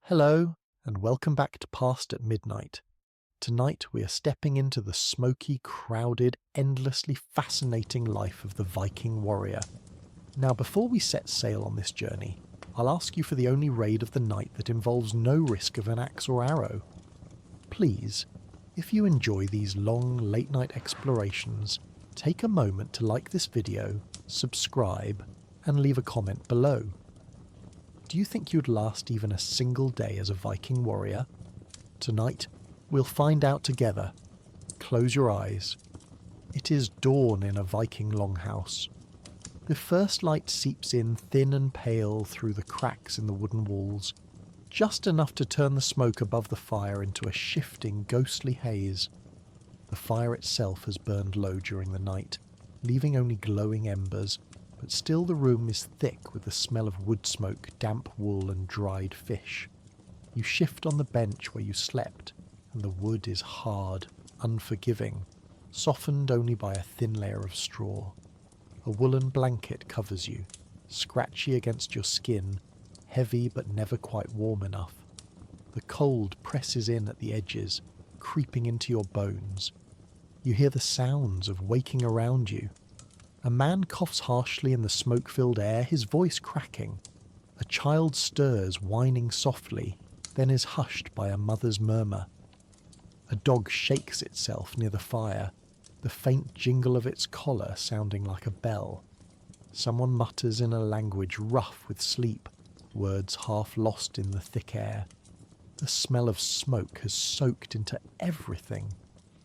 Hello, and welcome back to Past at Midnight. Tonight we are stepping into the smoky, crowded, endlessly fascinating life of the Viking warrior. Now, before we set sail on this journey, I'll ask you for the only raid of the night that involves no risk of an axe or arrow. Please, if you enjoy these long, late-night explorations, take a moment to like this video, subscribe, and leave a comment below. Do you think you'd last even a single day as a Viking warrior? Tonight, we'll find out together. Close your eyes. It is dawn in a Viking longhouse. The first light seeps in thin and pale through the cracks in the wooden walls, just enough to turn the smoke above the fire into a shifting, ghostly haze. The fire itself has burned low during the night, leaving only glowing embers, but still the room is thick with the smell of wood smoke, damp wool and dried fish. You shift on the bench where you slept, and the wood is hard, unforgiving, softened only by a thin layer of straw. A woolen blanket covers you, scratchy against your skin, heavy but never quite warm enough. The cold presses in at the edges, creeping into your bones. You hear the sounds of waking around you. A man coughs harshly in the smoke-filled air, his voice cracking. A child stirs, whining softly, then is hushed by a mother's murmur. A dog shakes itself near the fire, the faint jingle of its collar sounding like a bell. Someone mutters in a language rough with sleep, words half lost in the thick air. The smell of smoke has soaked into everything.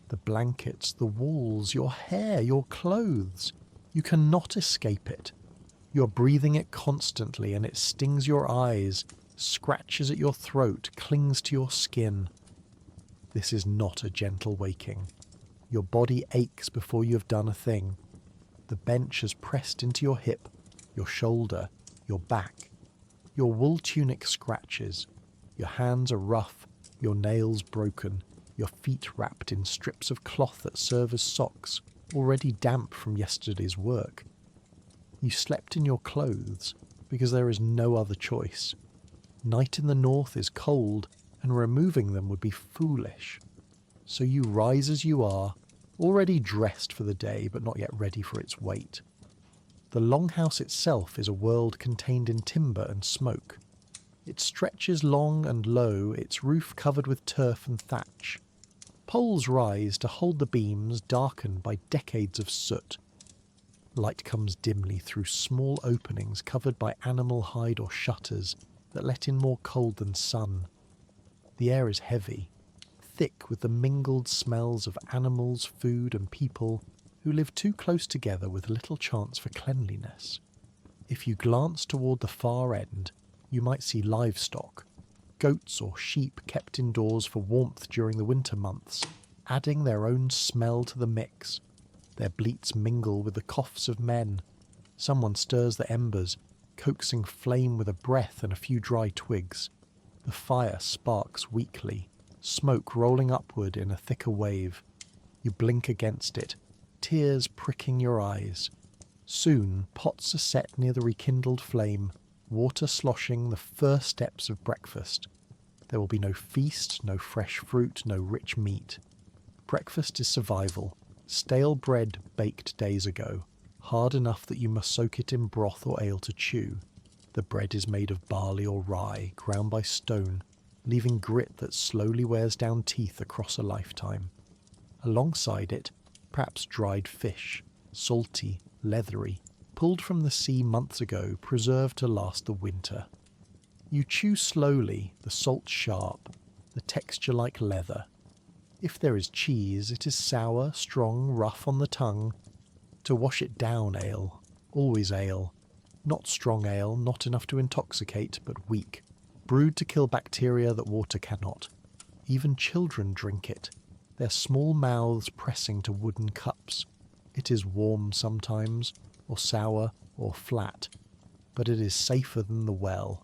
The blankets, the walls, your hair, your clothes. You cannot escape it. You're breathing it constantly and it stings your eyes, scratches at your throat, clings to your skin. This is not a gentle waking. Your body aches before you have done a thing. The bench has pressed into your hip, your shoulder, your back. Your wool tunic scratches. Your hands are rough, your nails broken, your feet wrapped in strips of cloth that serve as socks, already damp from yesterday's work. You slept in your clothes because there is no other choice. Night in the north is cold, and removing them would be foolish. So you rise as you are, already dressed for the day but not yet ready for its weight. The longhouse itself is a world contained in timber and smoke. It stretches long and low, its roof covered with turf and thatch. Poles rise to hold the beams darkened by decades of soot. Light comes dimly through small openings covered by animal hide or shutters that let in more cold than sun. The air is heavy, thick with the mingled smells of animals, food and people who live too close together with little chance for cleanliness. If you glance toward the far end, you might see livestock, goats or sheep kept indoors for warmth during the winter months, adding their own smell to the mix. Their bleats mingle with the coughs of men. Someone stirs the embers, coaxing flame with a breath and a few dry twigs. The fire sparks weakly, smoke rolling upward in a thicker wave. You blink against it, tears pricking your eyes. Soon, pots are set near the rekindled flame, water sloshing the first steps of breakfast. There will be no feast, no fresh fruit, no rich meat. Breakfast is survival, stale bread baked days ago, hard enough that you must soak it in broth or ale to chew. The bread is made of barley or rye, ground by stone, leaving grit that slowly wears down teeth across a lifetime. Alongside it, perhaps dried fish, salty, leathery, pulled from the sea months ago, preserved to last the winter. You chew slowly, the salt sharp, the texture like leather. If there is cheese, it is sour, strong, rough on the tongue. To wash it down, ale, always ale. Not strong ale, not enough to intoxicate, but weak, brewed to kill bacteria that water cannot. Even children drink it, their small mouths pressing to wooden cups. It is warm sometimes, or sour, or flat, but it is safer than the well.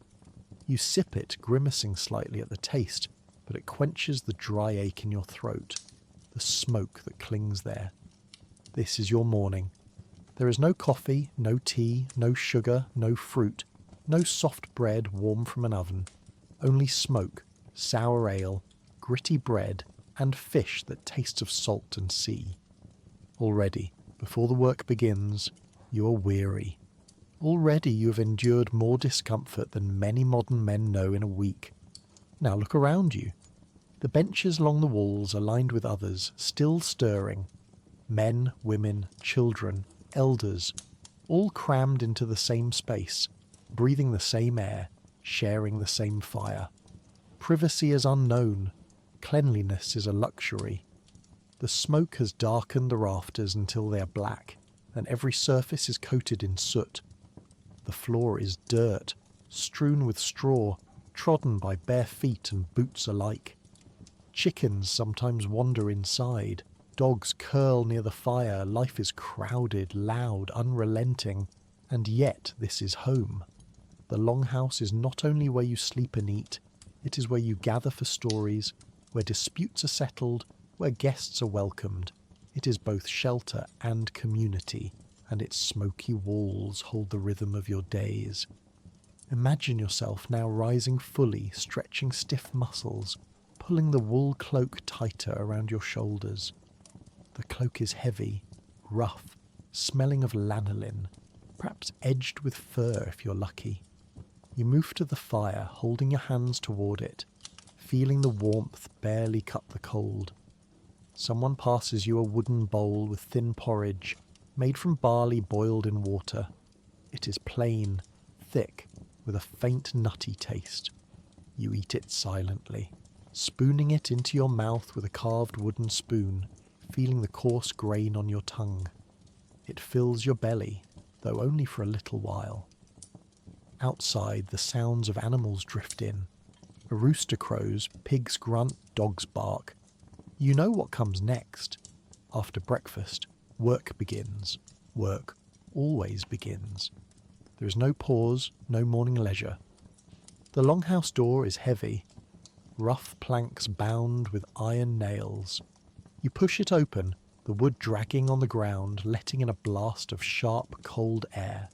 You sip it, grimacing slightly at the taste, but it quenches the dry ache in your throat, the smoke that clings there. This is your morning. There is no coffee, no tea, no sugar, no fruit, no soft bread warm from an oven. Only smoke, sour ale, gritty bread, and fish that tastes of salt and sea. Already, before the work begins, you are weary. Already you have endured more discomfort than many modern men know in a week. Now look around you. The benches along the walls are lined with others, still stirring. Men, women, children, elders, all crammed into the same space, breathing the same air, sharing the same fire. Privacy is unknown. Cleanliness is a luxury. The smoke has darkened the rafters until they are black, and every surface is coated in soot. The floor is dirt, strewn with straw, trodden by bare feet and boots alike. Chickens sometimes wander inside. Dogs curl near the fire. Life is crowded, loud, unrelenting, and yet this is home. The longhouse is not only where you sleep and eat, it is where you gather for stories, where disputes are settled, where guests are welcomed. It is both shelter and community, and its smoky walls hold the rhythm of your days. Imagine yourself now rising fully, stretching stiff muscles, pulling the wool cloak tighter around your shoulders. The cloak is heavy, rough, smelling of lanolin, perhaps edged with fur if you're lucky. You move to the fire, holding your hands toward it, feeling the warmth barely cut the cold. Someone passes you a wooden bowl with thin porridge, made from barley boiled in water. It is plain, thick, with a faint nutty taste. You eat it silently, spooning it into your mouth with a carved wooden spoon, feeling the coarse grain on your tongue. It fills your belly, though only for a little while. Outside, the sounds of animals drift in. A rooster crows, pigs grunt, dogs bark. You know what comes next. After breakfast, work begins. Work always begins. There is no pause, no morning leisure. The longhouse door is heavy, rough planks bound with iron nails. You push it open, the wood dragging on the ground, letting in a blast of sharp, cold air.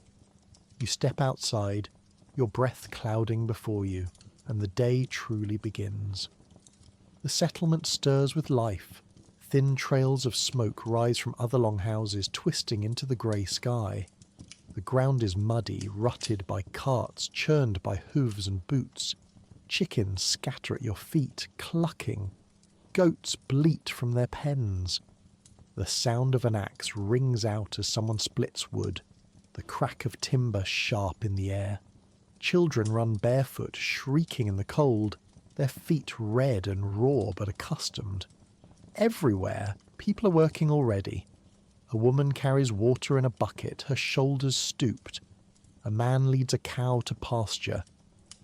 You step outside, your breath clouding before you, and the day truly begins. The settlement stirs with life. Thin trails of smoke rise from other longhouses, twisting into the grey sky. The ground is muddy, rutted by carts, churned by hooves and boots. Chickens scatter at your feet, clucking. Goats bleat from their pens. The sound of an axe rings out as someone splits wood, the crack of timber sharp in the air. Children run barefoot, shrieking in the cold, their feet red and raw but accustomed. Everywhere, people are working already. A woman carries water in a bucket, her shoulders stooped. A man leads a cow to pasture.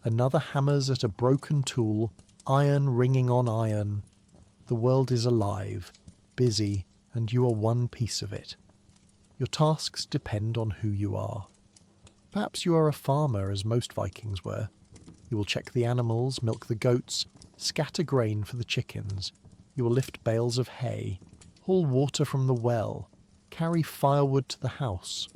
Another hammers at a broken tool, iron ringing on iron. The world is alive, busy, and you are one piece of it. Your tasks depend on who you are. Perhaps you are a farmer, as most Vikings were. You will check the animals, milk the goats, scatter grain for the chickens. You will lift bales of hay, haul water from the well, carry firewood to the house.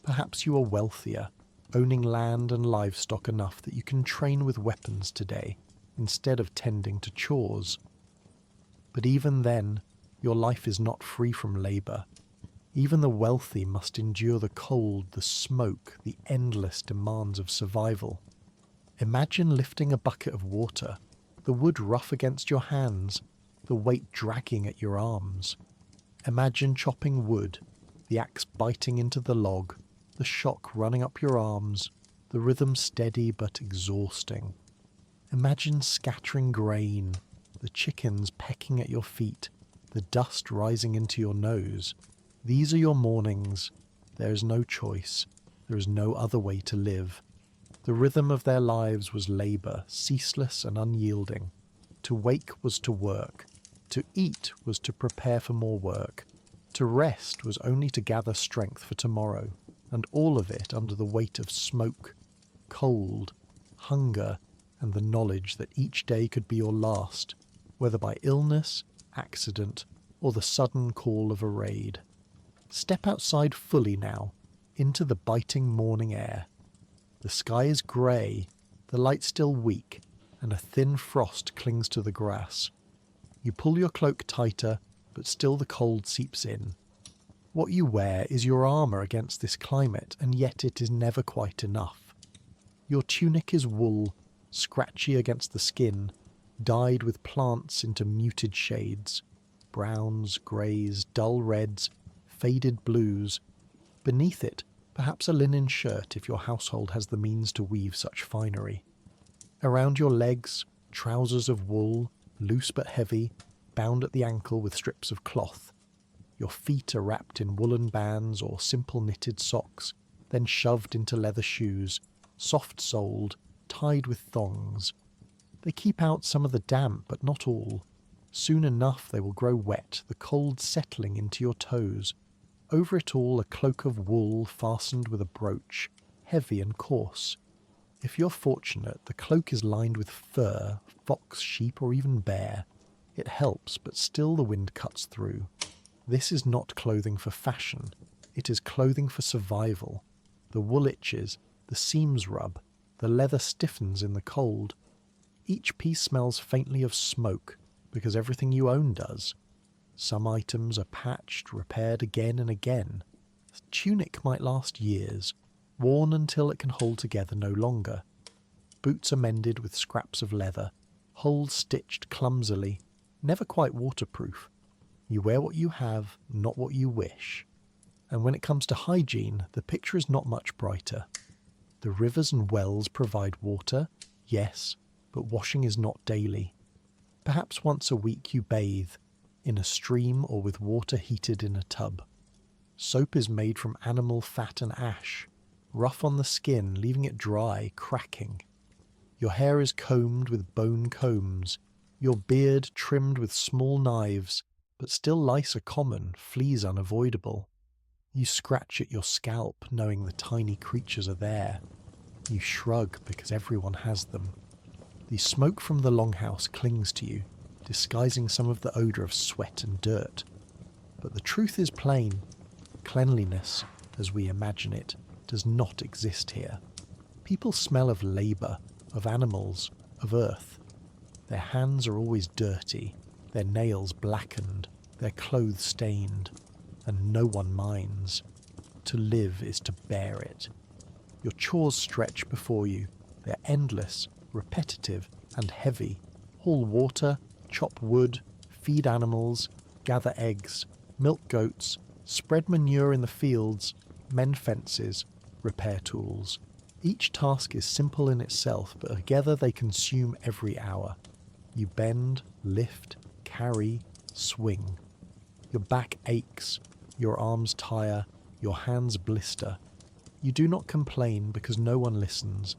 Perhaps you are wealthier, owning land and livestock enough that you can train with weapons today, instead of tending to chores. But even then, your life is not free from labour. Even the wealthy must endure the cold, the smoke, the endless demands of survival. Imagine lifting a bucket of water, the wood rough against your hands, the weight dragging at your arms. Imagine chopping wood, the axe biting into the log, the shock running up your arms, the rhythm steady but exhausting. Imagine scattering grain, the chickens pecking at your feet, the dust rising into your nose. These are your mornings. There is no choice. There is no other way to live. The rhythm of their lives was labour, ceaseless and unyielding. To wake was to work. To eat was to prepare for more work. To rest was only to gather strength for tomorrow, and all of it under the weight of smoke, cold, hunger, and the knowledge that each day could be your last, whether by illness, accident, or the sudden call of a raid. Step outside fully now, into the biting morning air. The sky is grey, the light still weak, and a thin frost clings to the grass. You pull your cloak tighter, but still the cold seeps in. What you wear is your armour against this climate, and yet it is never quite enough. Your tunic is wool, scratchy against the skin, dyed with plants into muted shades, browns, greys, dull reds, faded blues. Beneath it, perhaps a linen shirt if your household has the means to weave such finery. Around your legs, trousers of wool, loose but heavy, bound at the ankle with strips of cloth. Your feet are wrapped in woolen bands or simple knitted socks, then shoved into leather shoes, soft-soled, tied with thongs. They keep out some of the damp, but not all. Soon enough they will grow wet, the cold settling into your toes. Over it all a cloak of wool fastened with a brooch, heavy and coarse. If you're fortunate, the cloak is lined with fur, fox, sheep, or even bear. It helps, but still the wind cuts through. This is not clothing for fashion. It is clothing for survival. The wool itches, the seams rub, the leather stiffens in the cold. Each piece smells faintly of smoke, because everything you own does. Some items are patched, repaired again and again. The tunic might last years, worn until it can hold together no longer. Boots are mended with scraps of leather, holes stitched clumsily, never quite waterproof. You wear what you have, not what you wish. And when it comes to hygiene, the picture is not much brighter. The rivers and wells provide water, yes, but washing is not daily. Perhaps once a week you bathe, in a stream or with water heated in a tub. Soap is made from animal fat and ash, rough on the skin, leaving it dry, cracking. Your hair is combed with bone combs, your beard trimmed with small knives, but still lice are common, fleas unavoidable. You scratch at your scalp, knowing the tiny creatures are there. You shrug because everyone has them. The smoke from the longhouse clings to you, disguising some of the odour of sweat and dirt. But the truth is plain. Cleanliness, as we imagine it, does not exist here. People smell of labour, of animals, of earth. Their hands are always dirty, their nails blackened, their clothes stained, and no one minds. To live is to bear it. Your chores stretch before you. They're endless, repetitive, and heavy. Haul water, chop wood, feed animals, gather eggs, milk goats, spread manure in the fields, mend fences, repair tools. Each task is simple in itself, but together they consume every hour. You bend, lift, carry, swing. Your back aches, your arms tire, your hands blister. You do not complain because no one listens.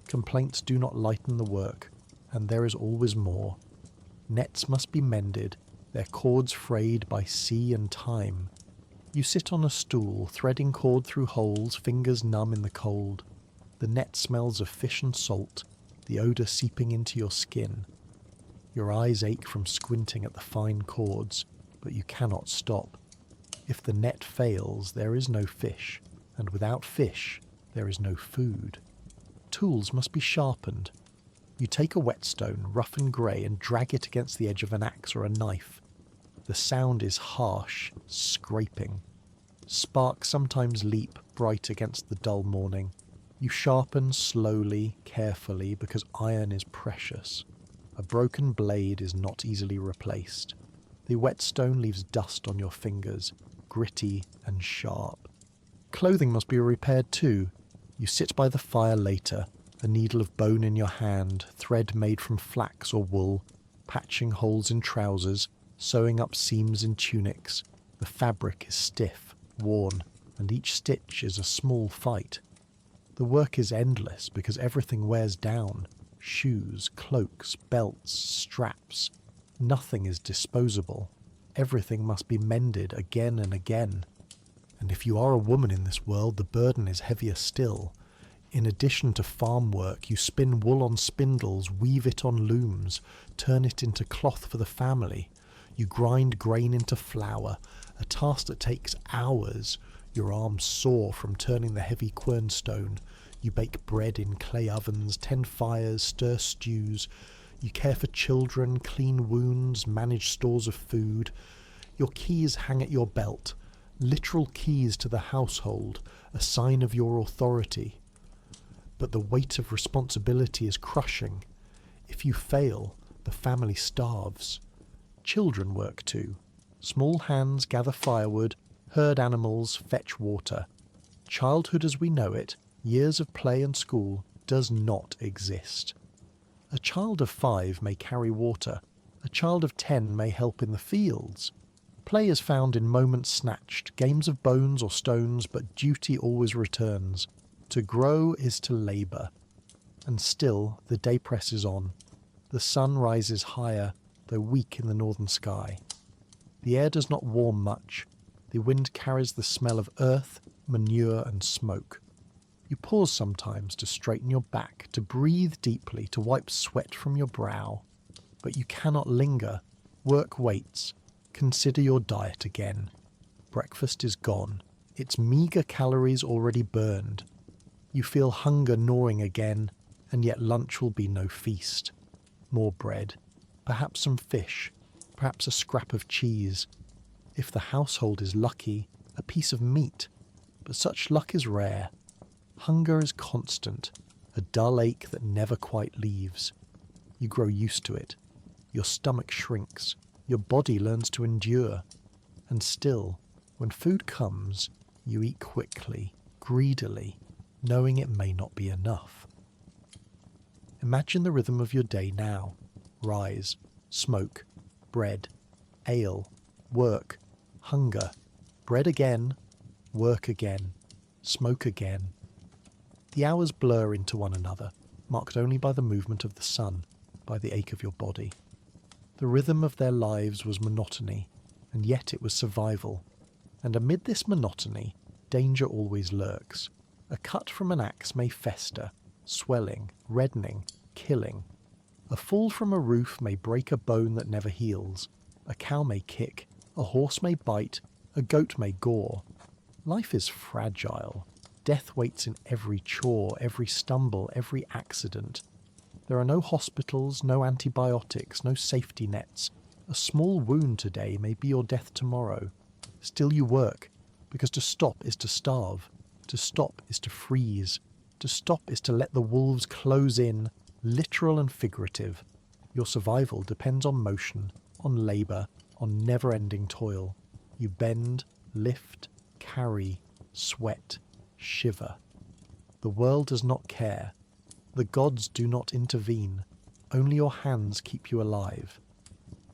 Complaints do not lighten the work, and there is always more. Nets must be mended, their cords frayed by sea and time. You sit on a stool, threading cord through holes, fingers numb in the cold. The net smells of fish and salt, the odour seeping into your skin. Your eyes ache from squinting at the fine cords, but you cannot stop. If the net fails, there is no fish, and without fish, there is no food. Tools must be sharpened. You take a whetstone, rough and grey, and drag it against the edge of an axe or a knife. The sound is harsh, scraping. Sparks sometimes leap bright against the dull morning. You sharpen slowly, carefully, because iron is precious. A broken blade is not easily replaced. The whetstone leaves dust on your fingers, gritty and sharp. Clothing must be repaired too. You sit by the fire later, a needle of bone in your hand, thread made from flax or wool, patching holes in trousers, sewing up seams in tunics. The fabric is stiff, worn, and each stitch is a small fight. The work is endless because everything wears down. Shoes, cloaks, belts, straps. Nothing is disposable. Everything must be mended again and again. And if you are a woman in this world, the burden is heavier still. In addition to farm work, you spin wool on spindles, weave it on looms, turn it into cloth for the family. You grind grain into flour, a task that takes hours. Your arms sore from turning the heavy quernstone. You bake bread in clay ovens, tend fires, stir stews. You care for children, clean wounds, manage stores of food. Your keys hang at your belt, literal keys to the household, a sign of your authority. But the weight of responsibility is crushing. If you fail, the family starves. Children work too. Small hands gather firewood, herd animals, fetch water. Childhood as we know it, years of play and school, does not exist. A child of 5 may carry water. A child of 10 may help in the fields. Play is found in moments snatched, games of bones or stones, but duty always returns. To grow is to labour. And still the day presses on. The sun rises higher, though weak in the northern sky. The air does not warm much. The wind carries the smell of earth, manure and smoke. You pause sometimes to straighten your back, to breathe deeply, to wipe sweat from your brow. But you cannot linger. Work waits. Consider your diet again. Breakfast is gone, its meagre calories already burned. You feel hunger gnawing again, and yet lunch will be no feast. More bread, perhaps some fish, perhaps a scrap of cheese. If the household is lucky, a piece of meat, but such luck is rare. Hunger is constant, a dull ache that never quite leaves. You grow used to it. Your stomach shrinks. Your body learns to endure. And still, when food comes, you eat quickly, greedily, knowing it may not be enough. Imagine the rhythm of your day now. Rise, smoke, bread, ale, work, hunger, bread again, work again, smoke again. The hours blur into one another, marked only by the movement of the sun, by the ache of your body. The rhythm of their lives was monotony, and yet it was survival. And amid this monotony, danger always lurks. A cut from an axe may fester, swelling, reddening, killing. A fall from a roof may break a bone that never heals. A cow may kick, a horse may bite, a goat may gore. Life is fragile. Death waits in every chore, every stumble, every accident. There are no hospitals, no antibiotics, no safety nets. A small wound today may be your death tomorrow. Still you work, because to stop is to starve. To stop is to freeze. To stop is to let the wolves close in, literal and figurative. Your survival depends on motion, on labour, on never-ending toil. You bend, lift, carry, sweat, shiver. The world does not care. The gods do not intervene. Only your hands keep you alive.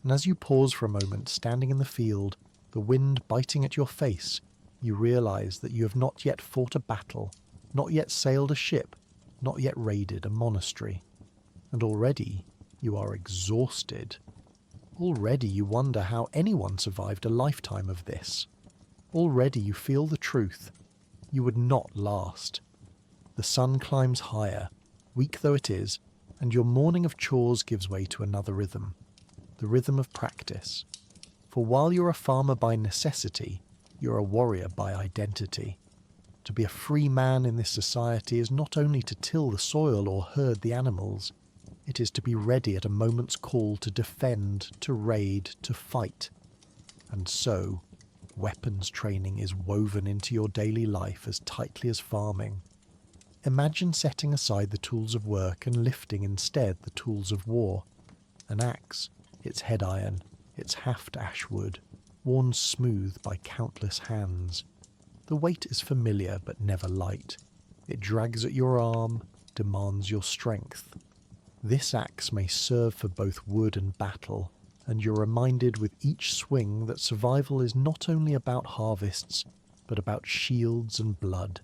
And as you pause for a moment standing in the field, the wind biting at your face, you realise that you have not yet fought a battle, not yet sailed a ship, not yet raided a monastery. And already you are exhausted. Already you wonder how anyone survived a lifetime of this. Already you feel the truth. You would not last. The sun climbs higher, weak though it is, and your morning of chores gives way to another rhythm, the rhythm of practice. For while you're a farmer by necessity, you're a warrior by identity. To be a free man in this society is not only to till the soil or herd the animals, it is to be ready at a moment's call to defend, to raid, to fight. And so, weapons training is woven into your daily life as tightly as farming. Imagine setting aside the tools of work and lifting instead the tools of war. An axe, its head iron, its haft ash wood, worn smooth by countless hands. The weight is familiar but never light. It drags at your arm, demands your strength. This axe may serve for both wood and battle, and you're reminded with each swing that survival is not only about harvests, but about shields and blood.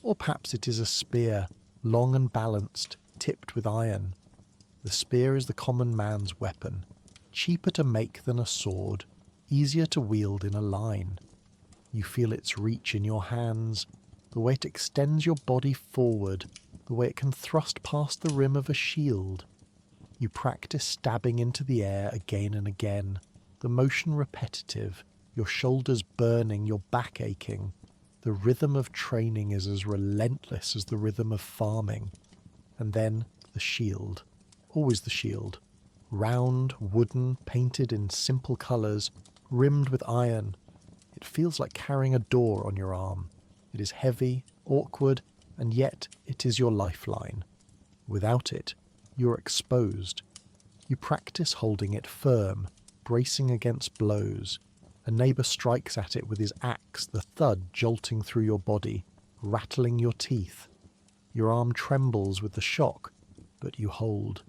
Or perhaps it is a spear, long and balanced, tipped with iron. The spear is the common man's weapon, cheaper to make than a sword, easier to wield in a line. You feel its reach in your hands, the way it extends your body forward, the way it can thrust past the rim of a shield. You practice stabbing into the air again and again, the motion repetitive, your shoulders burning, your back aching. The rhythm of training is as relentless as the rhythm of farming. And then the shield. Always the shield. Round, wooden, painted in simple colours, rimmed with iron. It feels like carrying a door on your arm. It is heavy, awkward, and yet it is your lifeline. Without it, you're exposed. You practice holding it firm, bracing against blows. A neighbour strikes at it with his axe, the thud jolting through your body, rattling your teeth. Your arm trembles with the shock, but you hold.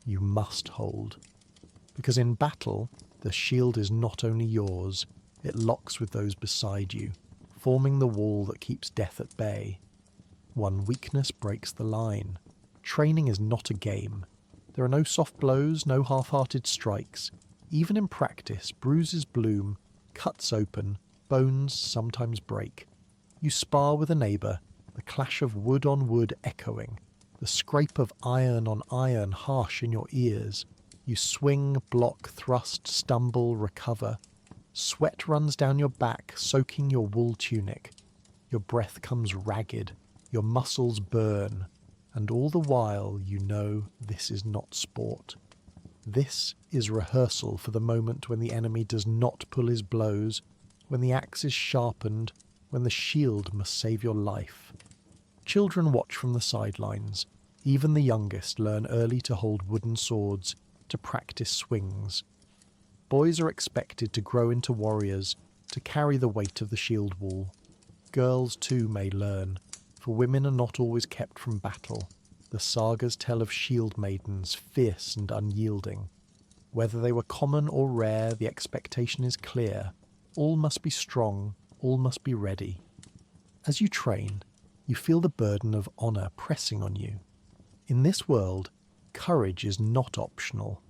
You must hold. Because in battle, the shield is not only yours, it locks with those beside you, forming the wall that keeps death at bay. One weakness breaks the line. Training is not a game. There are no soft blows, no half-hearted strikes. Even in practice, bruises bloom, cuts open, bones sometimes break. You spar with a neighbour, the clash of wood on wood echoing, the scrape of iron on iron harsh in your ears. You swing, block, thrust, stumble, recover. Sweat runs down your back, soaking your wool tunic. Your breath comes ragged, your muscles burn, and all the while you know this is not sport. This is rehearsal for the moment when the enemy does not pull his blows, when the axe is sharpened, when the shield must save your life. Children watch from the sidelines. Even the youngest learn early to hold wooden swords, to practice swings. Boys are expected to grow into warriors, to carry the weight of the shield wall. Girls too may learn, for women are not always kept from battle. The sagas tell of shield maidens, fierce and unyielding. Whether they were common or rare, the expectation is clear. All must be strong, all must be ready. As you train, you feel the burden of honour pressing on you. In this world, courage is not optional.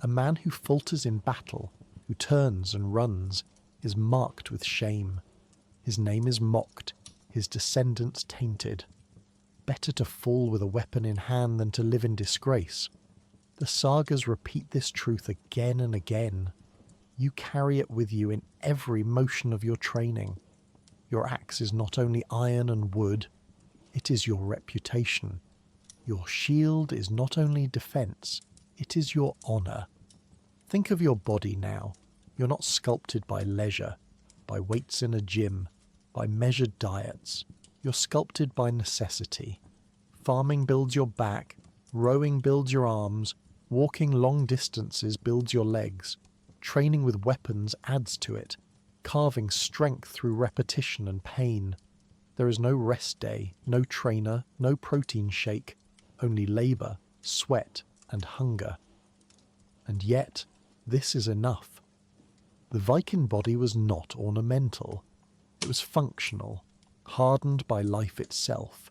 A man who falters in battle, who turns and runs, is marked with shame. His name is mocked, his descendants tainted. Better to fall with a weapon in hand than to live in disgrace. The sagas repeat this truth again and again. You carry it with you in every motion of your training. Your axe is not only iron and wood, it is your reputation. Your shield is not only defence, it is your honour. Think of your body now. You're not sculpted by leisure, by weights in a gym, by measured diets. You're sculpted by necessity. Farming builds your back, rowing builds your arms, walking long distances builds your legs. Training with weapons adds to it, carving strength through repetition and pain. There is no rest day, no trainer, no protein shake, only labour, sweat and hunger. And yet, this is enough. The Viking body was not ornamental. It was functional, hardened by life itself.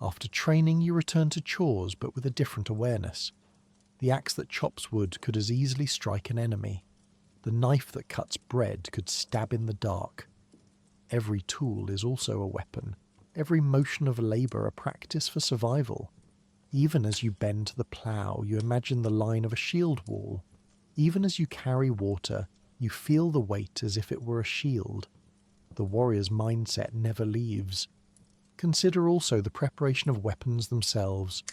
After training, you return to chores, but with a different awareness. The axe that chops wood could as easily strike an enemy. The knife that cuts bread could stab in the dark. Every tool is also a weapon. Every motion of labour a practice for survival. Even as you bend to the plough, you imagine the line of a shield wall. Even as you carry water, you feel the weight as if it were a shield. The warrior's mindset never leaves. Consider also the preparation of weapons themselves.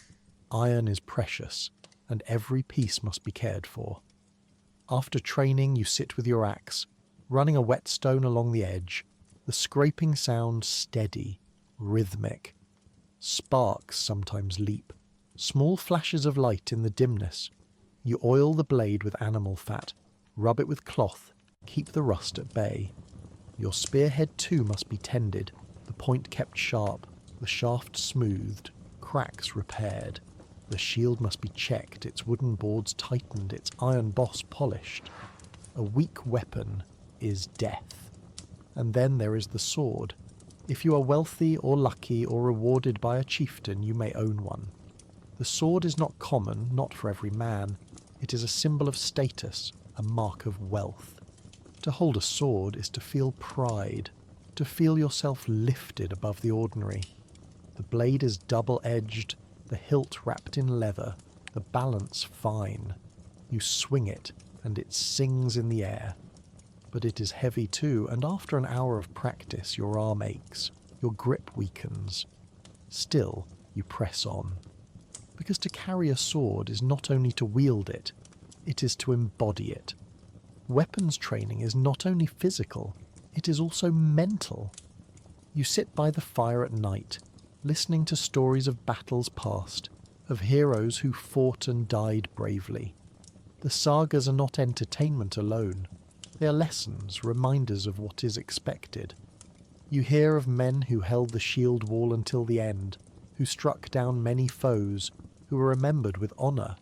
Iron is precious, and every piece must be cared for. After training, you sit with your axe, running a whetstone along the edge, the scraping sound steady, rhythmic. Sparks sometimes leap, small flashes of light in the dimness. You oil the blade with animal fat, rub it with cloth, keep the rust at bay. Your spearhead too must be tended, the point kept sharp, the shaft smoothed, cracks repaired. The shield must be checked, its wooden boards tightened, its iron boss polished. A weak weapon is death. And then there is the sword. If you are wealthy or lucky or rewarded by a chieftain, you may own one. The sword is not common, not for every man. It is a symbol of status, a mark of wealth. To hold a sword is to feel pride, to feel yourself lifted above the ordinary. The blade is double-edged, the hilt wrapped in leather, the balance fine. You swing it, and it sings in the air. But it is heavy too, and after an hour of practice your arm aches, your grip weakens. Still, you press on. Because to carry a sword is not only to wield it, it is to embody it. Weapons training is not only physical, it is also mental. You sit by the fire at night, listening to stories of battles past, of heroes who fought and died bravely. The sagas are not entertainment alone. They are lessons, reminders of what is expected. You hear of men who held the shield wall until the end, who struck down many foes, who were remembered with honour.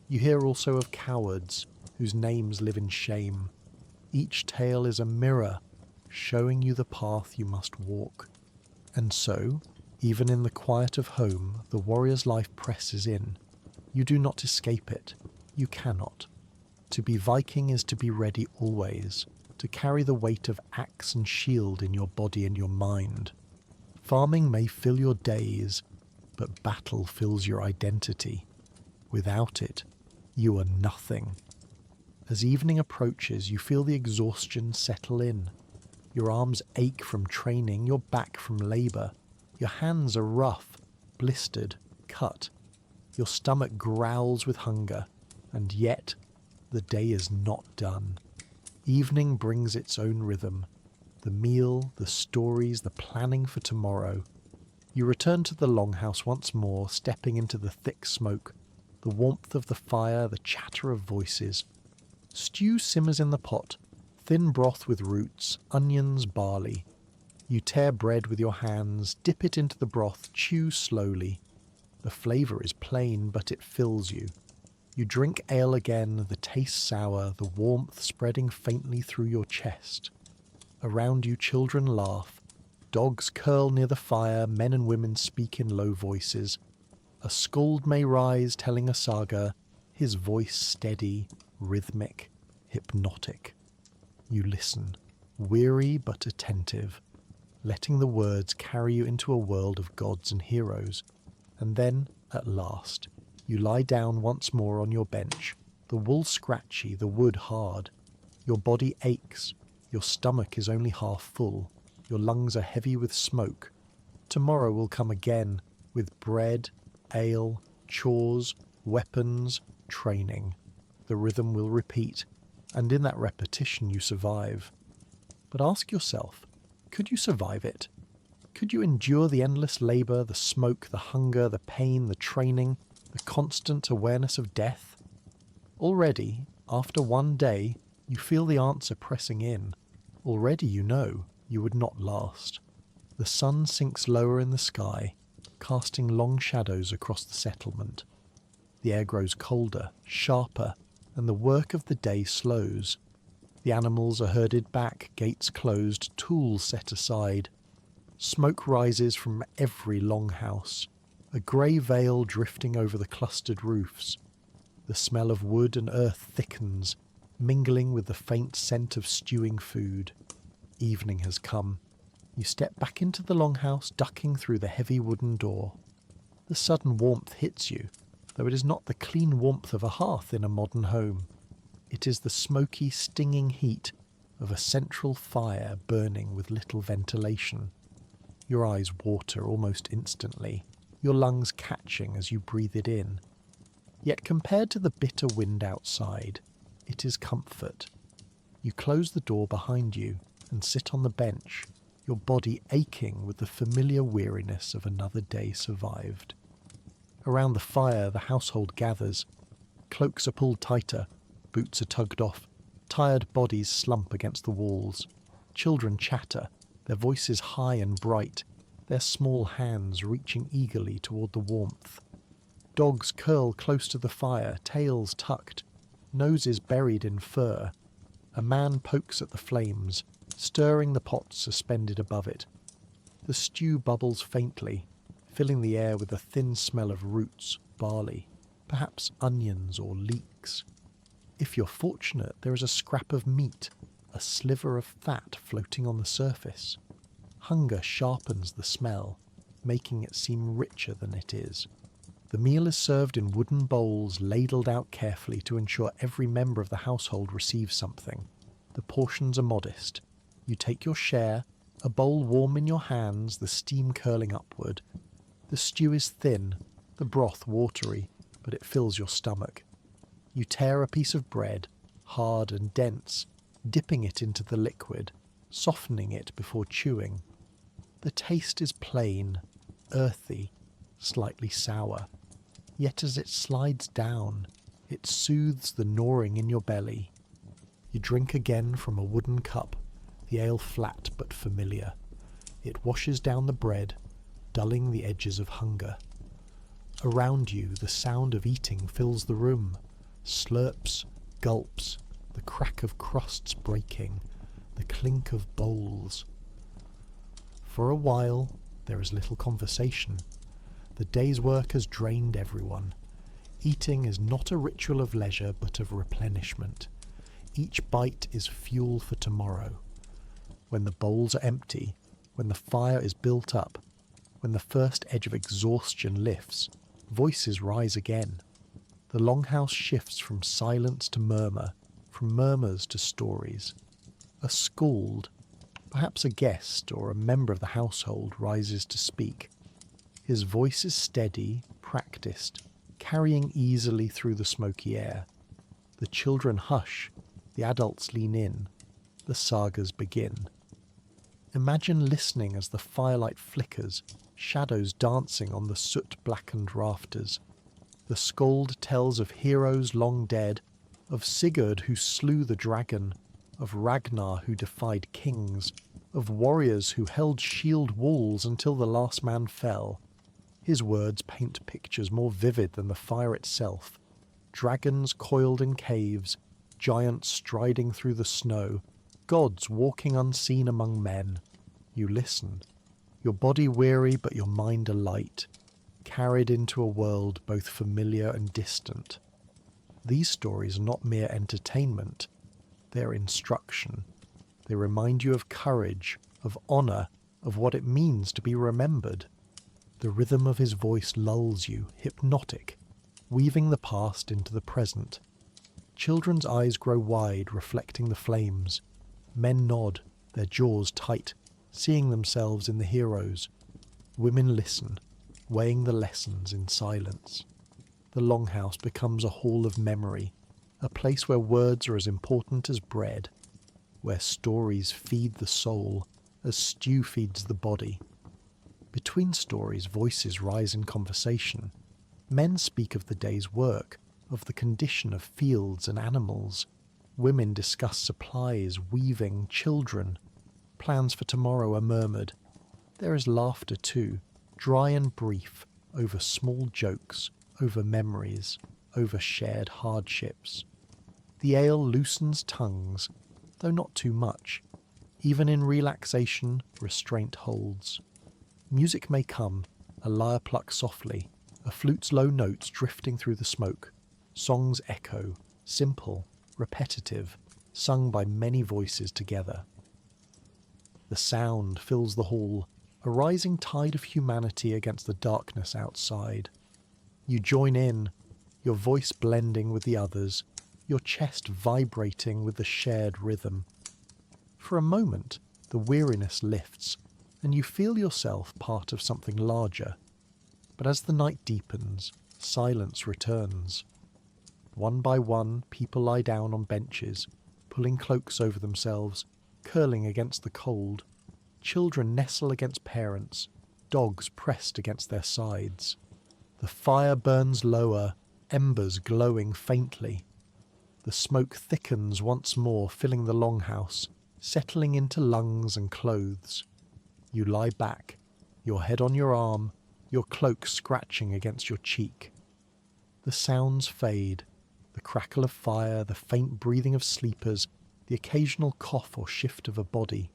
You hear also of cowards, whose names live in shame. Each tale is a mirror, showing you the path you must walk. And so, even in the quiet of home, the warrior's life presses in. You do not escape it. You cannot. To be Viking is to be ready always, to carry the weight of axe and shield in your body and your mind. Farming may fill your days, but battle fills your identity. Without it, you are nothing. As evening approaches, you feel the exhaustion settle in. Your arms ache from training, your back from labour. Your hands are rough, blistered, cut. Your stomach growls with hunger, and yet the day is not done. Evening brings its own rhythm. The meal, the stories, the planning for tomorrow. You return to the longhouse once more, stepping into the thick smoke, the warmth of the fire, the chatter of voices. Stew simmers in the pot, thin broth with roots, onions, barley. You tear bread with your hands, dip it into the broth, chew slowly. The flavour is plain, but it fills you. You drink ale again, the taste sour, the warmth spreading faintly through your chest. Around you children laugh. Dogs curl near the fire, men and women speak in low voices. A skald may rise telling a saga, his voice steady, rhythmic, hypnotic. You listen, weary but attentive, letting the words carry you into a world of gods and heroes. And then, at last, you lie down once more on your bench, the wool scratchy, the wood hard. Your body aches, your stomach is only half full, your lungs are heavy with smoke. Tomorrow will come again, with bread, ale, chores, weapons, training. The rhythm will repeat, and in that repetition you survive. But ask yourself, could you survive it? Could you endure the endless labour, the smoke, the hunger, the pain, the training, the constant awareness of death? Already, after one day, you feel the answer pressing in. Already you know you would not last. The sun sinks lower in the sky, casting long shadows across the settlement. The air grows colder, sharper, and the work of the day slows. The animals are herded back, gates closed, tools set aside. Smoke rises from every longhouse, a grey veil drifting over the clustered roofs. The smell of wood and earth thickens, mingling with the faint scent of stewing food. Evening has come. You step back into the longhouse, ducking through the heavy wooden door. The sudden warmth hits you, though it is not the clean warmth of a hearth in a modern home. It is the smoky, stinging heat of a central fire burning with little ventilation. Your eyes water almost instantly, your lungs catching as you breathe it in. Yet compared to the bitter wind outside, it is comfort. You close the door behind you and sit on the bench, your body aching with the familiar weariness of another day survived. Around the fire the household gathers. Cloaks are pulled tighter, boots are tugged off, tired bodies slump against the walls. Children chatter, their voices high and bright, their small hands reaching eagerly toward the warmth. Dogs curl close to the fire, tails tucked, noses buried in fur. A man pokes at the flames, stirring the pot suspended above it. The stew bubbles faintly, filling the air with a thin smell of roots, barley, perhaps onions or leeks. If you're fortunate, there is a scrap of meat, a sliver of fat floating on the surface. Hunger sharpens the smell, making it seem richer than it is. The meal is served in wooden bowls, ladled out carefully to ensure every member of the household receives something. The portions are modest. You take your share, a bowl warm in your hands, the steam curling upward. The stew is thin, the broth watery, but it fills your stomach. You tear a piece of bread, hard and dense, dipping it into the liquid, softening it before chewing. The taste is plain, earthy, slightly sour. Yet as it slides down, it soothes the gnawing in your belly. You drink again from a wooden cup, the ale flat but familiar. It washes down the bread, dulling the edges of hunger. Around you, the sound of eating fills the room. Slurps, gulps, the crack of crusts breaking, the clink of bowls. For a while, there is little conversation. The day's work has drained everyone. Eating is not a ritual of leisure, but of replenishment. Each bite is fuel for tomorrow. When the bowls are empty, when the fire is built up, when the first edge of exhaustion lifts, voices rise again. The longhouse shifts from silence to murmur, from murmurs to stories. A skald, perhaps a guest or a member of the household, rises to speak. His voice is steady, practiced, carrying easily through the smoky air. The children hush, the adults lean in, the sagas begin. Imagine listening as the firelight flickers, shadows dancing on the soot-blackened rafters. The skald tells of heroes long dead, of Sigurd who slew the dragon, of Ragnar who defied kings, of warriors who held shield walls until the last man fell. His words paint pictures more vivid than the fire itself. Dragons coiled in caves, giants striding through the snow, gods walking unseen among men. You listen, your body weary but your mind alight, carried into a world both familiar and distant. These stories are not mere entertainment, they're instruction. They remind you of courage, of honour, of what it means to be remembered. The rhythm of his voice lulls you, hypnotic, weaving the past into the present. Children's eyes grow wide, reflecting the flames. Men nod, their jaws tight, seeing themselves in the heroes. Women listen, weighing the lessons in silence. The longhouse becomes a hall of memory, a place where words are as important as bread, where stories feed the soul as stew feeds the body. Between stories, voices rise in conversation. Men speak of the day's work, of the condition of fields and animals. Women discuss supplies, weaving, children. Plans for tomorrow are murmured. There is laughter too, dry and brief, over small jokes, over memories, over shared hardships. The ale loosens tongues, though not too much. Even in relaxation, restraint holds. Music may come, a lyre pluck softly, a flute's low notes drifting through the smoke. Songs echo, simple, repetitive, sung by many voices together. The sound fills the hall, a rising tide of humanity against the darkness outside. You join in, your voice blending with the others, your chest vibrating with the shared rhythm. For a moment, the weariness lifts, and you feel yourself part of something larger. But as the night deepens, silence returns. One by one, people lie down on benches, pulling cloaks over themselves, curling against the cold. Children nestle against parents, dogs pressed against their sides. The fire burns lower, embers glowing faintly. The smoke thickens once more, filling the longhouse, settling into lungs and clothes. You lie back, your head on your arm, your cloak scratching against your cheek. The sounds fade, the crackle of fire, the faint breathing of sleepers, the occasional cough or shift of a body.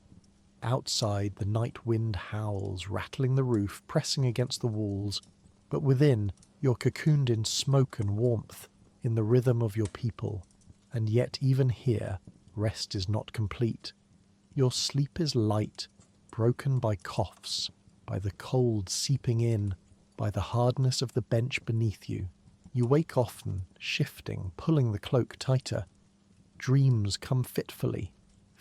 Outside, the night wind howls, rattling the roof, pressing against the walls, but within, you're cocooned in smoke and warmth, in the rhythm of your people. And yet even here, rest is not complete. Your sleep is light, broken by coughs, by the cold seeping in, by the hardness of the bench beneath you. You wake often, shifting, pulling the cloak tighter. Dreams come fitfully,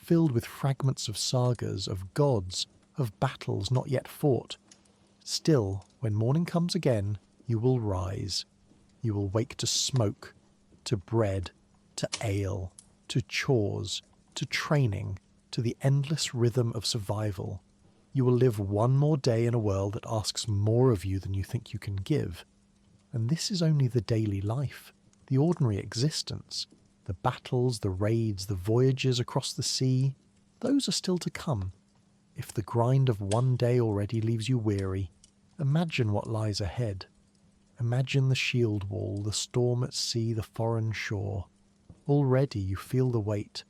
filled with fragments of sagas, of gods, of battles not yet fought. Still, when morning comes again, you will rise. You will wake to smoke, to bread, to ale, to chores, to training, to the endless rhythm of survival. You will live one more day in a world that asks more of you than you think you can give. And this is only the daily life, the ordinary existence. The battles, the raids, the voyages across the sea, those are still to come. If the grind of one day already leaves you weary, imagine what lies ahead. Imagine the shield wall, the storm at sea, the foreign shore. Already you feel the weight.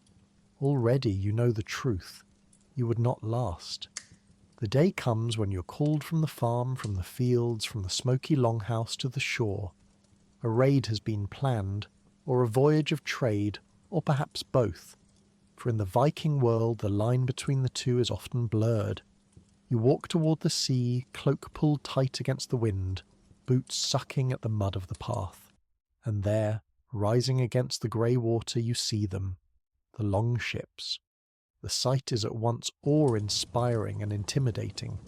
Already you know the truth. You would not last. The day comes when you're called from the farm, from the fields, from the smoky longhouse to the shore. A raid has been planned, or a voyage of trade, or perhaps both. For in the Viking world the line between the two is often blurred. You walk toward the sea, cloak pulled tight against the wind, boots sucking at the mud of the path. And there, rising against the grey water, you see them, the long ships. The sight is at once awe-inspiring and intimidating.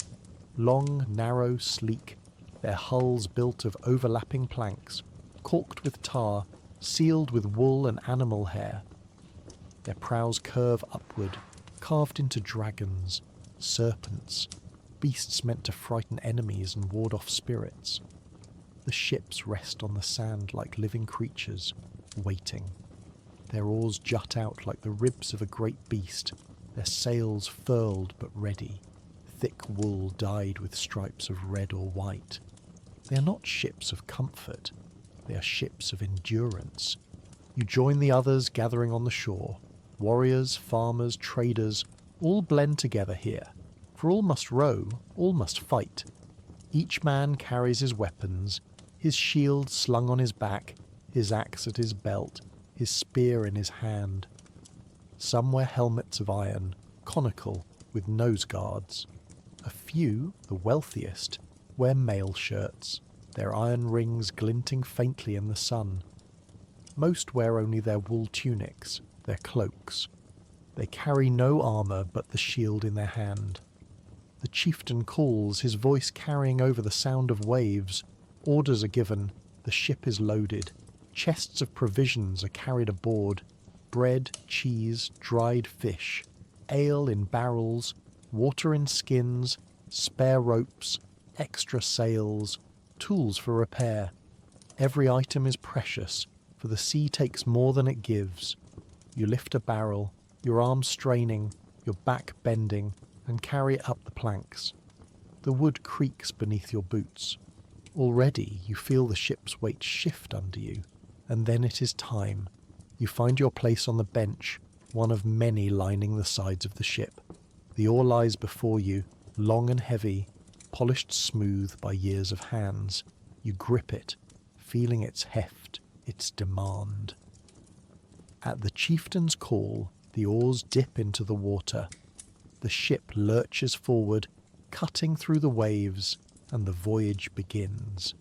Long, narrow, sleek, their hulls built of overlapping planks, caulked with tar, sealed with wool and animal hair. Their prows curve upward, carved into dragons, serpents, beasts meant to frighten enemies and ward off spirits. The ships rest on the sand like living creatures, waiting. Their oars jut out like the ribs of a great beast, their sails furled but ready, thick wool dyed with stripes of red or white. They are not ships of comfort, they are ships of endurance. You join the others gathering on the shore. Warriors, farmers, traders, all blend together here, for all must row, all must fight. Each man carries his weapons, his shield slung on his back, his axe at his belt, his spear in his hand. Some wear helmets of iron, conical, with nose guards. A few, the wealthiest, wear mail shirts, their iron rings glinting faintly in the sun. Most wear only their wool tunics, their cloaks. They carry no armour but the shield in their hand. The chieftain calls, his voice carrying over the sound of waves. Orders are given, the ship is loaded. Chests of provisions are carried aboard. Bread, cheese, dried fish, ale in barrels, water in skins, spare ropes, extra sails, tools for repair. Every item is precious, for the sea takes more than it gives. You lift a barrel, your arms straining, your back bending, and carry it up the planks. The wood creaks beneath your boots. Already you feel the ship's weight shift under you, and then it is time. You find your place on the bench, one of many lining the sides of the ship. The oar lies before you, long and heavy, polished smooth by years of hands. You grip it, feeling its heft, its demand. At the chieftain's call, the oars dip into the water. The ship lurches forward, cutting through the waves, and the voyage begins.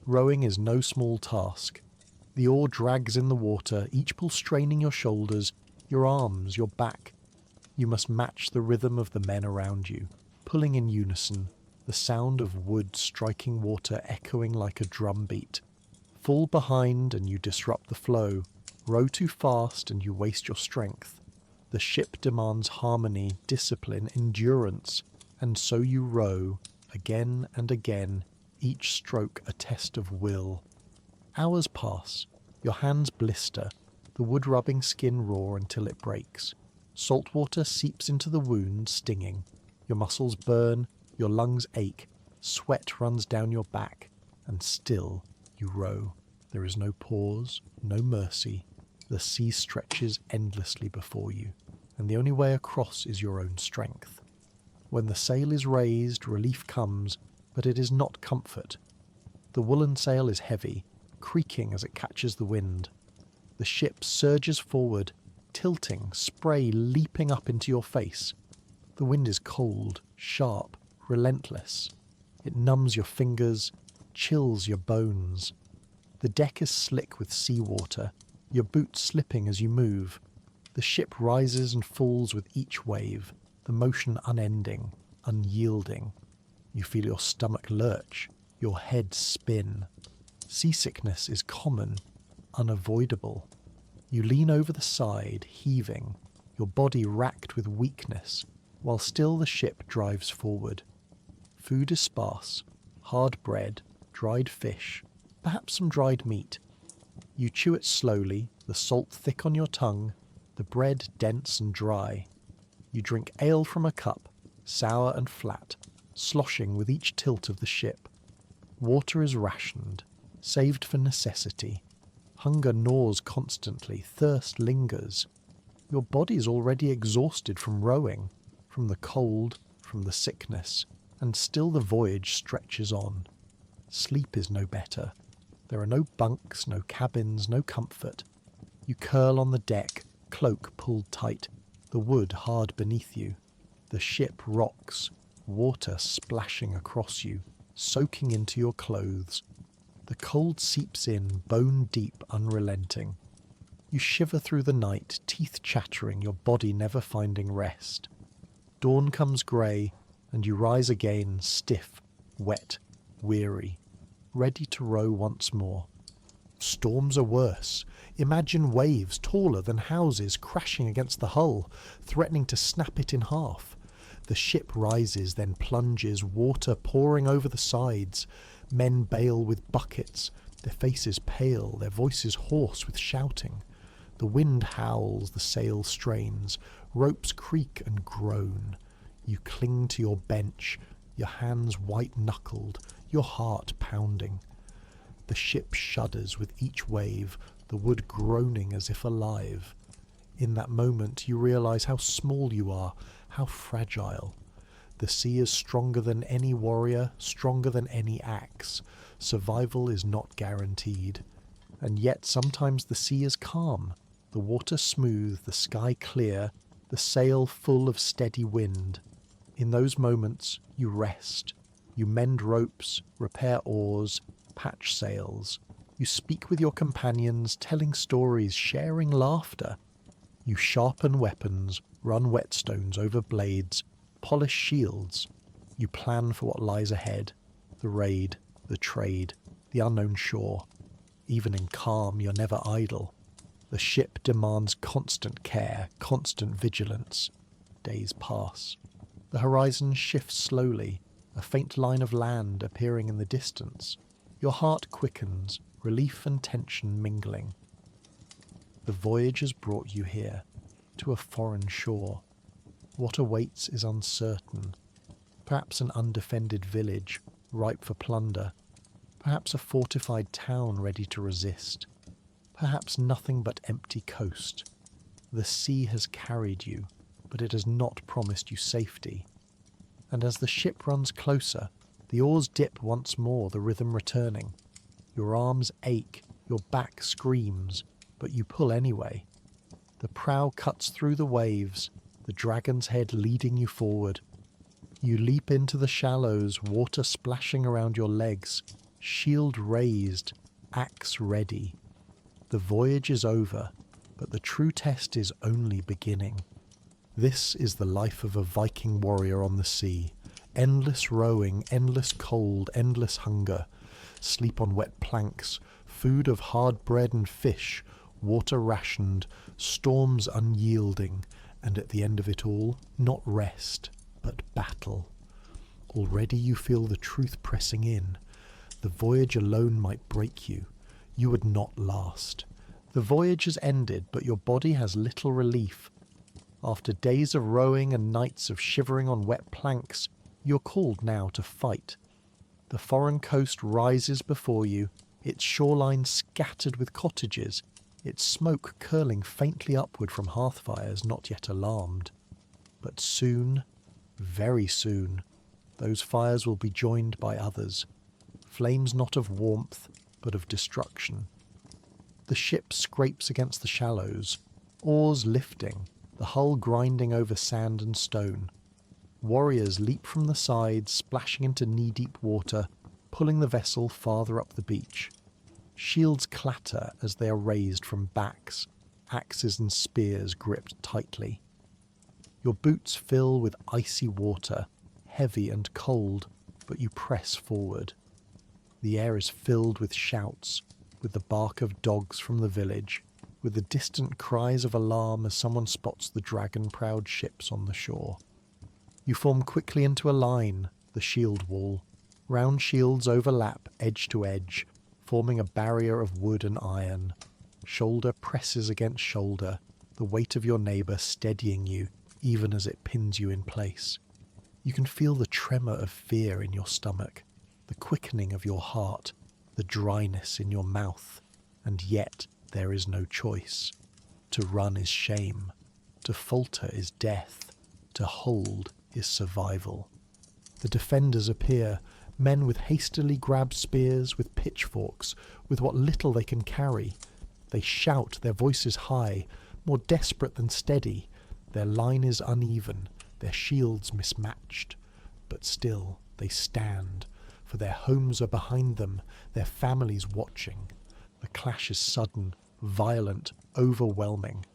Rowing is no small task. The oar drags in the water, each pull straining your shoulders, your arms, your back. You must match the rhythm of the men around you, pulling in unison, the sound of wood striking water echoing like a drum beat. Fall behind and you disrupt the flow. Row too fast and you waste your strength. The ship demands harmony, discipline, endurance, and so you row, again and again, each stroke a test of will. Hours pass, your hands blister, the wood-rubbing skin raw until it breaks. Salt water seeps into the wound, stinging. Your muscles burn, your lungs ache, sweat runs down your back, and still you row. There is no pause, no mercy. The sea stretches endlessly before you, and the only way across is your own strength. When the sail is raised, relief comes, but it is not comfort. The woolen sail is heavy, creaking as it catches the wind. The ship surges forward, tilting, spray leaping up into your face. The wind is cold, sharp, relentless. It numbs your fingers, chills your bones. The deck is slick with seawater, your boots slipping as you move. The ship rises and falls with each wave, the motion unending, unyielding. You feel your stomach lurch, your head spin. Seasickness is common, unavoidable. You lean over the side, heaving, your body racked with weakness, while still the ship drives forward. Food is sparse, hard bread, dried fish, perhaps some dried meat. You chew it slowly, the salt thick on your tongue, the bread dense and dry. You drink ale from a cup, sour and flat, sloshing with each tilt of the ship. Water is rationed, saved for necessity. Hunger gnaws constantly, thirst lingers. Your body's already exhausted from rowing, from the cold, from the sickness, and still the voyage stretches on. Sleep is no better. There are no bunks, no cabins, no comfort. You curl on the deck, cloak pulled tight, the wood hard beneath you. The ship rocks, water splashing across you, soaking into your clothes. The cold seeps in, bone deep, unrelenting. You shiver through the night, teeth chattering, your body never finding rest. Dawn comes grey, and you rise again, stiff, wet, weary, ready to row once more. Storms are worse. Imagine waves taller than houses crashing against the hull, threatening to snap it in half. The ship rises, then plunges, water pouring over the sides. Men bail with buckets, their faces pale, their voices hoarse with shouting. The wind howls, the sail strains, ropes creak and groan. You cling to your bench, your hands white-knuckled, your heart pounding. The ship shudders with each wave, the wood groaning as if alive. In that moment you realize how small you are, how fragile. The sea is stronger than any warrior, stronger than any axe. Survival is not guaranteed. And yet sometimes the sea is calm, the water smooth, the sky clear, the sail full of steady wind. In those moments you rest. You mend ropes, repair oars, patch sails. You speak with your companions, telling stories, sharing laughter. You sharpen weapons, run whetstones over blades, polish shields. You plan for what lies ahead, the raid, the trade, the unknown shore. Even in calm, you're never idle. The ship demands constant care, constant vigilance. Days pass. The horizon shifts slowly, a faint line of land appearing in the distance. Your heart quickens, relief and tension mingling. The voyage has brought you here, to a foreign shore. What awaits is uncertain. Perhaps an undefended village, ripe for plunder. Perhaps a fortified town ready to resist. Perhaps nothing but empty coast. The sea has carried you, but it has not promised you safety. And as the ship runs closer, the oars dip once more, the rhythm returning. Your arms ache, your back screams, but you pull anyway. The prow cuts through the waves, the dragon's head leading you forward. You leap into the shallows, water splashing around your legs, shield raised, axe ready. The voyage is over, but the true test is only beginning. This is the life of a Viking warrior on the sea. Endless rowing, endless cold, endless hunger. Sleep on wet planks, food of hard bread and fish, water rationed, storms unyielding, and at the end of it all, not rest, but battle. Already you feel the truth pressing in. The voyage alone might break you. You would not last. The voyage has ended, but your body has little relief. After days of rowing and nights of shivering on wet planks, you're called now to fight. The foreign coast rises before you, its shoreline scattered with cottages, its smoke curling faintly upward from hearth fires not yet alarmed. But soon, very soon, those fires will be joined by others, flames not of warmth, but of destruction. The ship scrapes against the shallows, oars lifting, the hull grinding over sand and stone. Warriors leap from the sides, splashing into knee-deep water, pulling the vessel farther up the beach. Shields clatter as they are raised from backs. axes and spears gripped tightly. Your boots fill with icy water, heavy and cold, but you press forward. The air is filled with shouts, with the bark of dogs from the village, with the distant cries of alarm as someone spots the dragon-prowed ships on the shore. You form quickly into a line, the shield wall. Round shields overlap edge to edge, forming a barrier of wood and iron. Shoulder presses against shoulder, the weight of your neighbour steadying you even as it pins you in place. You can feel the tremor of fear in your stomach, the quickening of your heart, the dryness in your mouth, and yet there is no choice. To run is shame, to falter is death, to hold is survival. The defenders appear, men with hastily grabbed spears, with pitchforks, with what little they can carry. They shout, their voices high, more desperate than steady. Their line is uneven, their shields mismatched, but still they stand, for their homes are behind them, their families watching. The clash is sudden, violent, overwhelming.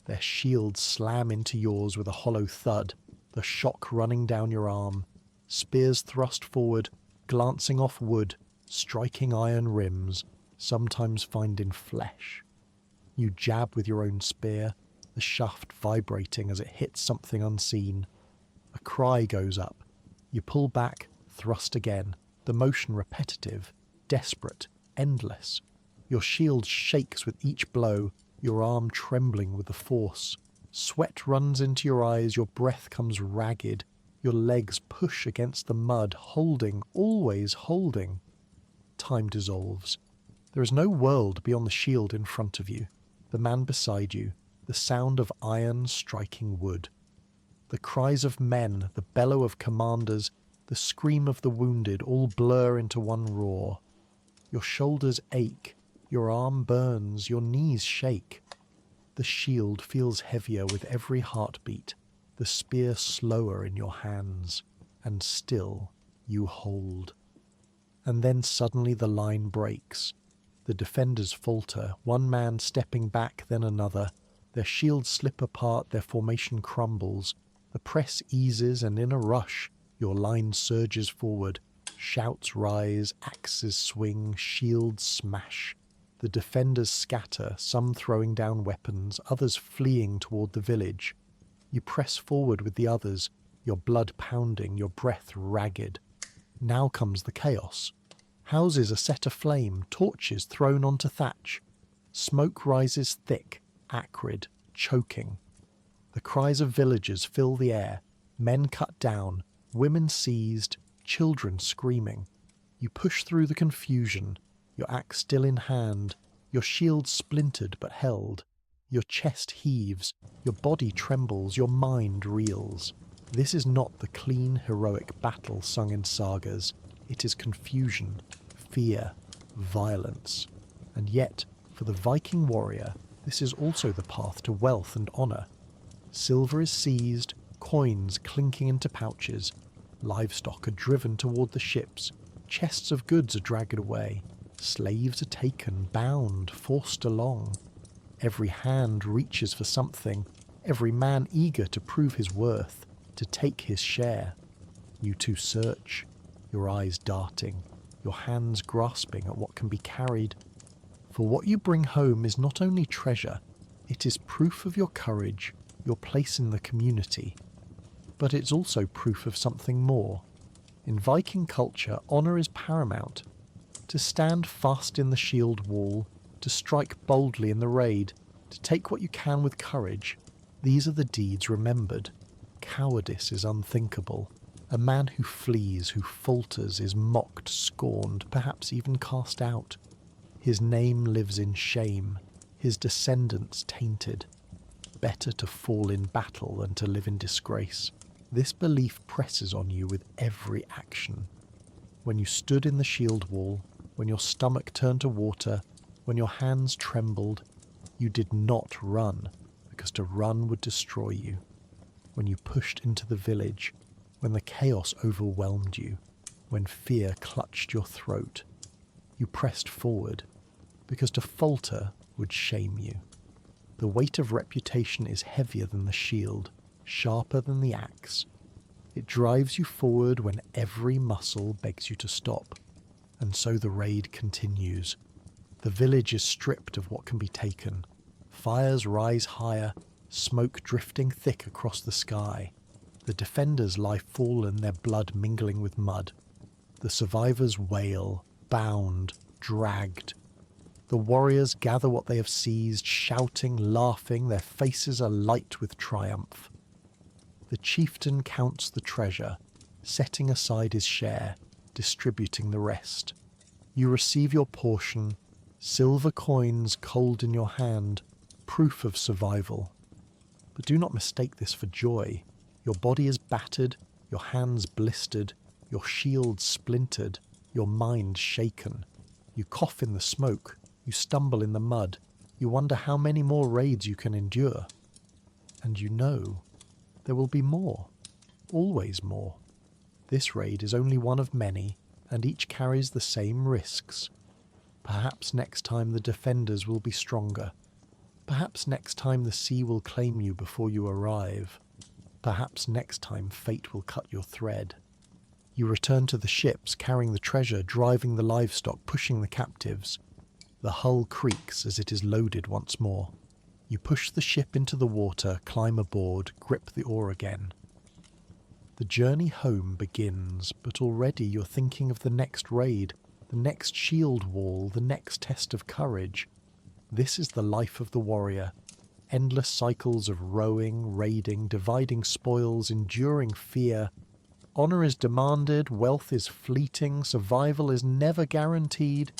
Their shields slam into yours with a hollow thud, the shock running down your arm. Spears thrust forward, glancing off wood, striking iron rims, sometimes finding flesh. You jab with your own spear, the shaft vibrating as it hits something unseen. A cry goes up. You pull back, thrust again, the motion repetitive, desperate, endless. Your shield shakes with each blow, your arm trembling with the force. Sweat runs into your eyes, your breath comes ragged. Your legs push against the mud, holding, always holding. Time dissolves. There is no world beyond the shield in front of you, the man beside you, the sound of iron striking wood. The cries of men, the bellow of commanders, the scream of the wounded all blur into one roar. Your shoulders ache, your arm burns, your knees shake. The shield feels heavier with every heartbeat, the spear slower in your hands, and still you hold. And then suddenly the line breaks. The defenders falter, one man stepping back, then another. Their shields slip apart, their formation crumbles. The press eases, and in a rush, your line surges forward. Shouts rise, axes swing, shields smash. The defenders scatter, some throwing down weapons, others fleeing toward the village. You press forward with the others, your blood pounding, your breath ragged. Now comes the chaos. Houses are set aflame, torches thrown onto thatch. Smoke rises thick, acrid, choking. The cries of villagers fill the air, men cut down, women seized, children screaming. You push through the confusion, your axe still in hand, your shield splintered but held. Your chest heaves, your body trembles, your mind reels. This is not the clean, heroic battle sung in sagas. It is confusion, fear, violence. And yet, for the Viking warrior, this is also the path to wealth and honour. Silver is seized, coins clinking into pouches. Livestock are driven toward the ships. Chests of goods are dragged away. Slaves are taken, bound, forced along. Every hand reaches for something, every man eager to prove his worth, to take his share. You two search, your eyes darting, your hands grasping at what can be carried. For what you bring home is not only treasure, it is proof of your courage, your place in the community. But it's also proof of something more. In Viking culture, honour is paramount. To stand fast in the shield wall, to strike boldly in the raid, to take what you can with courage, these are the deeds remembered. Cowardice is unthinkable. A man who flees, who falters, is mocked, scorned, perhaps even cast out. His name lives in shame, his descendants tainted. Better to fall in battle than to live in disgrace. This belief presses on you with every action. When you stood in the shield wall, when your stomach turned to water, when your hands trembled, you did not run, because to run would destroy you. When you pushed into the village, when the chaos overwhelmed you, when fear clutched your throat, you pressed forward, because to falter would shame you. The weight of reputation is heavier than the shield, sharper than the axe. It drives you forward when every muscle begs you to stop. And so the raid continues. The village is stripped of what can be taken. Fires rise higher, smoke drifting thick across the sky. The defenders lie fallen, their blood mingling with mud. The survivors wail, bound, dragged. The warriors gather what they have seized, shouting, laughing, their faces alight with triumph. The chieftain counts the treasure, setting aside his share, distributing the rest. You receive your portion, silver coins cold in your hand, proof of survival. But do not mistake this for joy. Your body is battered, your hands blistered, your shield splintered, your mind shaken. You cough in the smoke, you stumble in the mud, you wonder how many more raids you can endure. And you know there will be more, always more. This raid is only one of many, and each carries the same risks. Perhaps next time the defenders will be stronger. Perhaps next time the sea will claim you before you arrive. Perhaps next time fate will cut your thread. You return to the ships, carrying the treasure, driving the livestock, pushing the captives. The hull creaks as it is loaded once more. You push the ship into the water, climb aboard, grip the oar again. The journey home begins, but already you're thinking of the next raid, the next shield wall, the next test of courage. This is the life of the warrior. Endless cycles of rowing, raiding, dividing spoils, enduring fear. Honour is demanded, wealth is fleeting, survival is never guaranteed.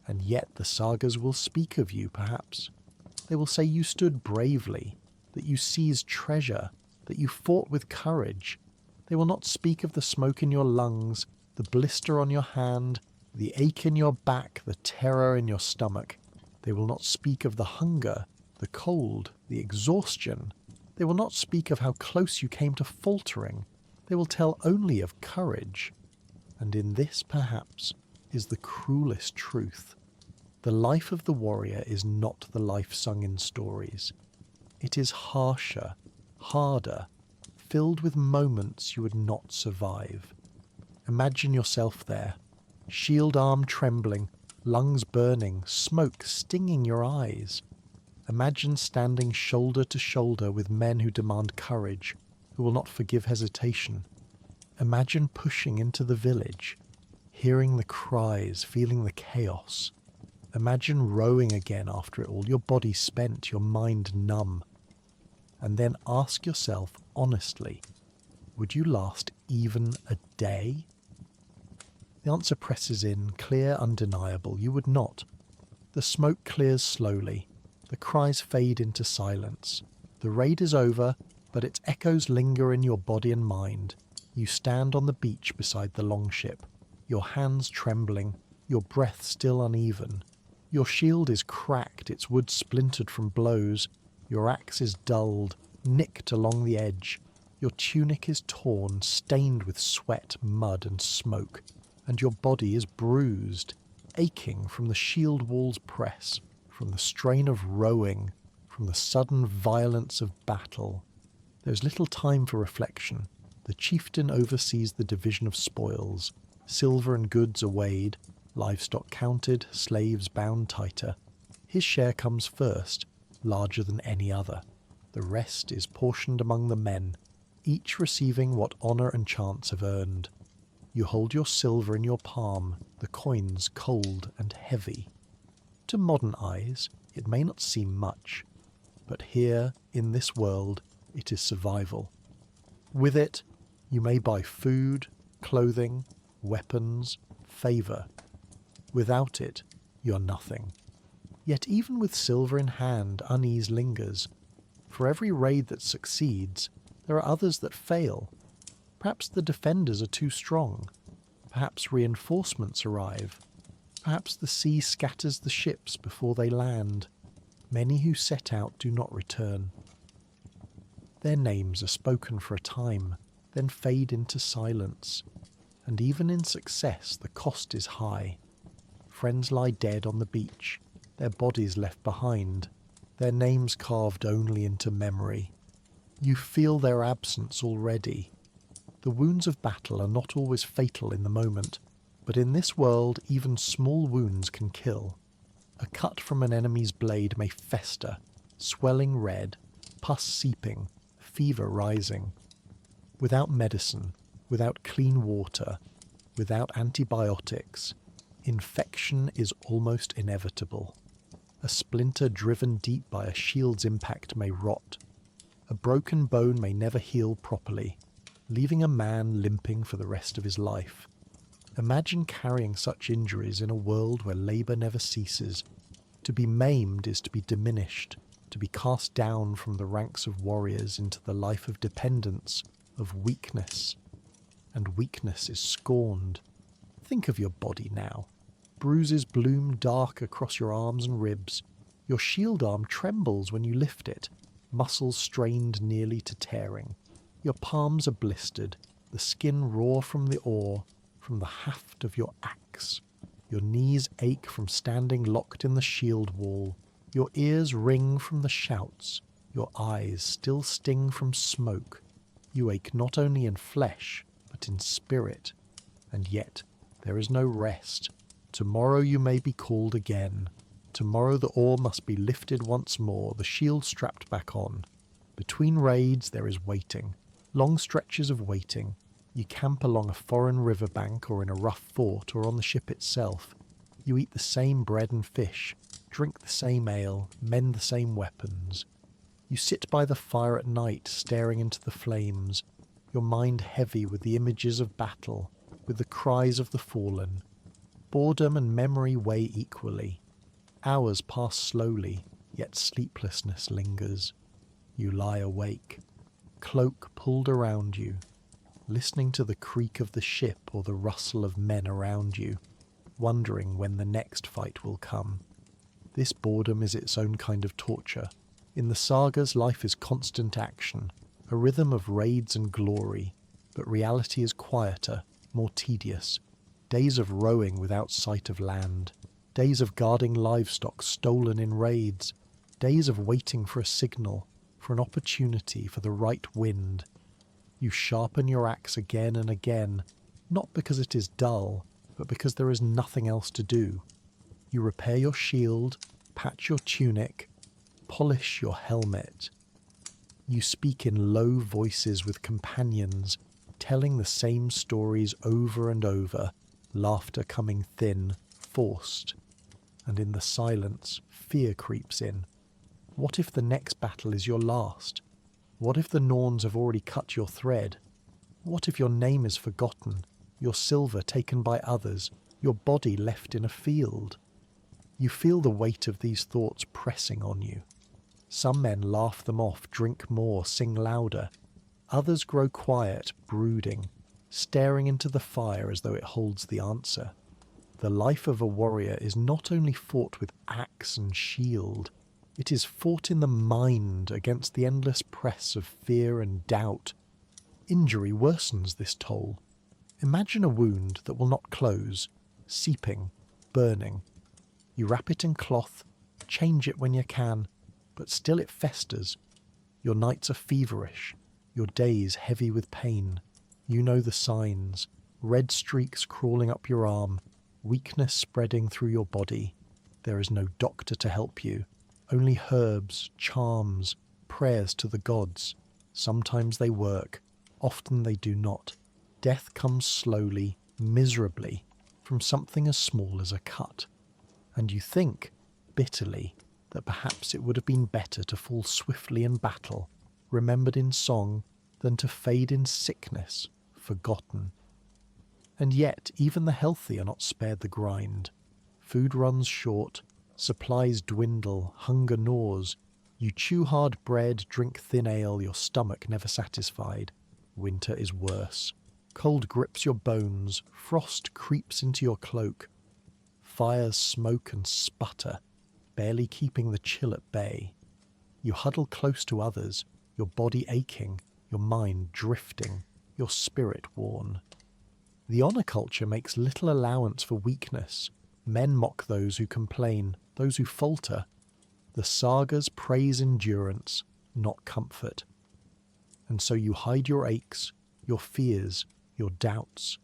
And yet the sagas will speak of you, perhaps. They will say you stood bravely, that you seized treasure, that you fought with courage. They will not speak of the smoke in your lungs, the blister on your hand, the ache in your back, the terror in your stomach. They will not speak of the hunger, the cold, the exhaustion. They will not speak of how close you came to faltering. They will tell only of courage. And in this, perhaps, is the cruelest truth. The life of the warrior is not the life sung in stories. It is harsher, harder, filled with moments you would not survive. Imagine yourself there, shield arm trembling, lungs burning, smoke stinging your eyes. Imagine standing shoulder to shoulder with men who demand courage, who will not forgive hesitation. Imagine pushing into the village, hearing the cries, feeling the chaos. Imagine rowing again after it all, your body spent, your mind numb. And then ask yourself honestly, would you last even a day? The answer presses in, clear, undeniable. You would not. The smoke clears slowly. The cries fade into silence. The raid is over, but its echoes linger in your body and mind. You stand on the beach beside the longship, your hands trembling, your breath still uneven. Your shield is cracked, its wood splintered from blows. Your axe is dulled, nicked along the edge. Your tunic is torn, stained with sweat, mud and smoke. And your body is bruised, aching from the shield wall's press, from the strain of rowing, from the sudden violence of battle. There is little time for reflection. The chieftain oversees the division of spoils. Silver and goods are weighed, livestock counted, slaves bound tighter. His share comes first, larger than any other. The rest is portioned among the men, each receiving what honour and chance have earned. You hold your silver in your palm, the coins cold and heavy. To modern eyes, it may not seem much, but here, in this world, it is survival. With it, you may buy food, clothing, weapons, favour. Without it, you're nothing. Yet even with silver in hand, unease lingers. For every raid that succeeds, there are others that fail. Perhaps the defenders are too strong. Perhaps reinforcements arrive. Perhaps the sea scatters the ships before they land. Many who set out do not return. Their names are spoken for a time, then fade into silence. And even in success, the cost is high. Friends lie dead on the beach, their bodies left behind. their names carved only into memory. You feel their absence already. The wounds of battle are not always fatal in the moment, but in this world even small wounds can kill. A cut from an enemy's blade may fester, swelling red, pus seeping, fever rising. Without medicine, without clean water, without antibiotics, infection is almost inevitable. A splinter driven deep by a shield's impact may rot. A broken bone may never heal properly, leaving a man limping for the rest of his life. Imagine carrying such injuries in a world where labour never ceases. To be maimed is to be diminished, to be cast down from the ranks of warriors into the life of dependence, of weakness. And weakness is scorned. Think of your body now. Bruises bloom dark across your arms and ribs. Your shield arm trembles when you lift it, muscles strained nearly to tearing. Your palms are blistered, the skin raw from the oar, from the haft of your axe. Your knees ache from standing locked in the shield wall. Your ears ring from the shouts. Your eyes still sting from smoke. You ache not only in flesh, but in spirit. And yet there is no rest. Tomorrow you may be called again. Tomorrow the oar must be lifted once more, the shield strapped back on. Between raids there is waiting. Long stretches of waiting. You camp along a foreign riverbank or in a rough fort or on the ship itself. You eat the same bread and fish, drink the same ale, mend the same weapons. You sit by the fire at night, staring into the flames, your mind heavy with the images of battle, with the cries of the fallen. Boredom and memory weigh equally. Hours pass slowly, yet sleeplessness lingers. You lie awake, cloak pulled around you, listening to the creak of the ship or the rustle of men around you, wondering when the next fight will come. This boredom is its own kind of torture. In the sagas, life is constant action, a rhythm of raids and glory, but reality is quieter, more tedious. Days of rowing without sight of land, days of guarding livestock stolen in raids, days of waiting for a signal, for an opportunity, for the right wind. You sharpen your axe again and again, not because it is dull, but because there is nothing else to do. You repair your shield, patch your tunic, polish your helmet. You speak in low voices with companions, telling the same stories over and over, laughter coming thin, forced. And in the silence, fear creeps in. What if the next battle is your last? What if the Norns have already cut your thread? What if your name is forgotten, your silver taken by others, your body left in a field? You feel the weight of these thoughts pressing on you. Some men laugh them off, drink more, sing louder. Others grow quiet, brooding, staring into the fire as though it holds the answer. The life of a warrior is not only fought with axe and shield, it is fought in the mind against the endless press of fear and doubt. Injury worsens this toll. Imagine a wound that will not close, seeping, burning. You wrap it in cloth, change it when you can, but still it festers. Your nights are feverish, your days heavy with pain. You know the signs, red streaks crawling up your arm, weakness spreading through your body. There is no doctor to help you. Only herbs, charms, prayers to the gods. Sometimes they work, often they do not. Death comes slowly, miserably, from something as small as a cut. And you think, bitterly, that perhaps it would have been better to fall swiftly in battle, remembered in song, than to fade in sickness, forgotten. And yet even the healthy are not spared the grind. Food runs short, supplies dwindle, hunger gnaws. You chew hard bread, drink thin ale, your stomach never satisfied. Winter is worse. Cold grips your bones, frost creeps into your cloak. Fires smoke and sputter, barely keeping the chill at bay. You huddle close to others, your body aching, your mind drifting, your spirit worn. The honour culture makes little allowance for weakness. Men mock those who complain, those who falter. The sagas praise endurance, not comfort. And so you hide your aches, your fears, your doubts.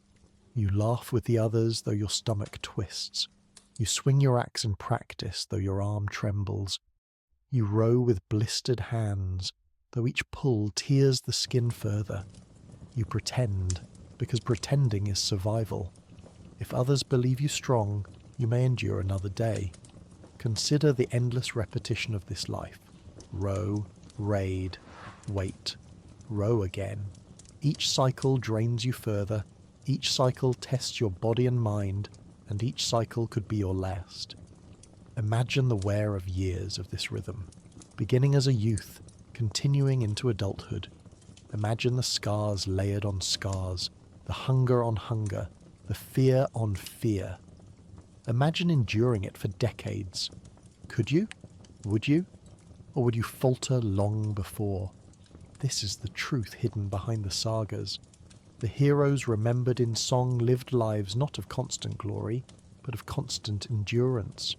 You laugh with the others though your stomach twists. You swing your axe in practice though your arm trembles. You row with blistered hands, though each pull tears the skin further. You pretend, because pretending is survival. If others believe you strong, you may endure another day. Consider the endless repetition of this life. Row, raid, wait, row again. Each cycle drains you further, each cycle tests your body and mind, and each cycle could be your last. Imagine the wear of years of this rhythm, beginning as a youth, continuing into adulthood. Imagine the scars layered on scars, the hunger on hunger, the fear on fear. Imagine enduring it for decades. Could you? Would you? Or would you falter long before? This is the truth hidden behind the sagas. The heroes remembered in song lived lives not of constant glory, but of constant endurance.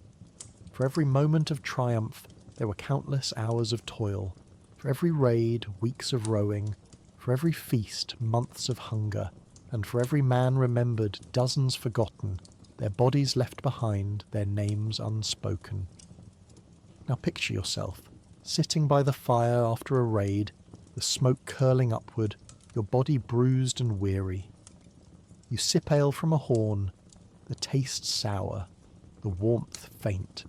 For every moment of triumph, there were countless hours of toil. For every raid, weeks of rowing. For every feast, months of hunger. And for every man remembered, dozens forgotten, their bodies left behind, their names unspoken. Now picture yourself, sitting by the fire after a raid, the smoke curling upward, your body bruised and weary. You sip ale from a horn, the taste sour, the warmth faint.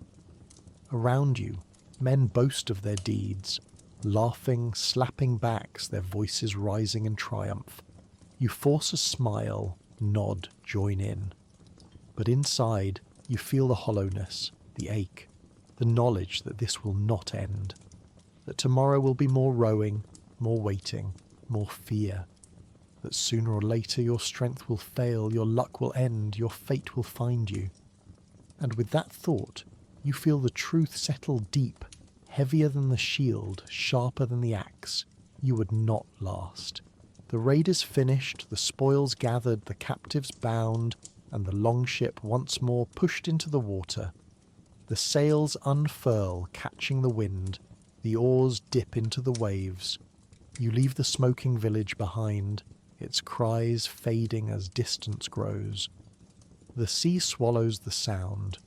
Around you, men boast of their deeds, laughing, slapping backs, their voices rising in triumph. You force a smile, nod, join in. But inside, you feel the hollowness, the ache, the knowledge that this will not end. That tomorrow will be more rowing, more waiting, more fear. That sooner or later your strength will fail, your luck will end, your fate will find you. And with that thought, you feel the truth settle deep, heavier than the shield, sharper than the axe. You would not last. The raid is finished, the spoils gathered, the captives bound, and the longship once more pushed into the water. The sails unfurl, catching the wind, the oars dip into the waves. You leave the smoking village behind, its cries fading as distance grows. The sea swallows the sound,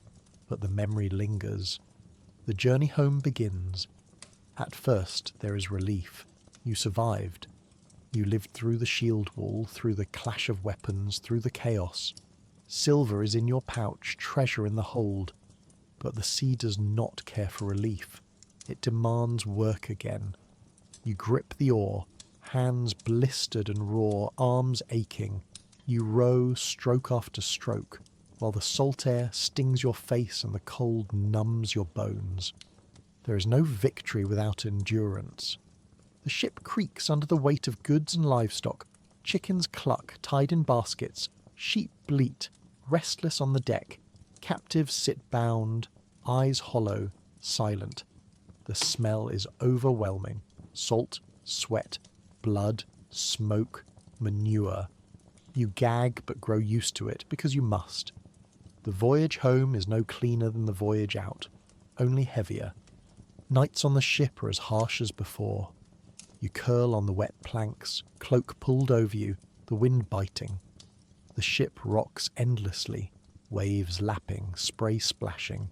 but the memory lingers. The journey home begins. At first there is relief. You survived. You lived through the shield wall, through the clash of weapons, through the chaos. Silver is in your pouch, treasure in the hold. But the sea does not care for relief. It demands work again. You grip the oar, hands blistered and raw, arms aching. You row stroke after stroke, while the salt air stings your face and the cold numbs your bones. There is no victory without endurance. The ship creaks under the weight of goods and livestock. Chickens cluck, tied in baskets. Sheep bleat, restless on the deck. Captives sit bound, eyes hollow, silent. The smell is overwhelming. Salt, sweat, blood, smoke, manure. You gag but grow used to it because you must. The voyage home is no cleaner than the voyage out, only heavier. Nights on the ship are as harsh as before. You curl on the wet planks, cloak pulled over you, the wind biting. The ship rocks endlessly, waves lapping, spray splashing.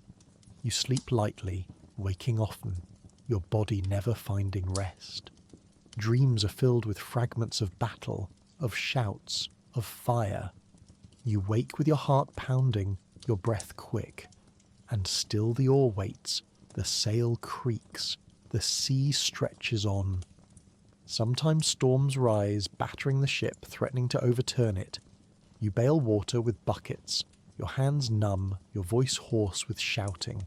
You sleep lightly, waking often, your body never finding rest. Dreams are filled with fragments of battle, of shouts, of fire. You wake with your heart pounding, your breath quick. And still the oar waits, the sail creaks, the sea stretches on. Sometimes storms rise, battering the ship, threatening to overturn it. You bail water with buckets, your hands numb, your voice hoarse with shouting.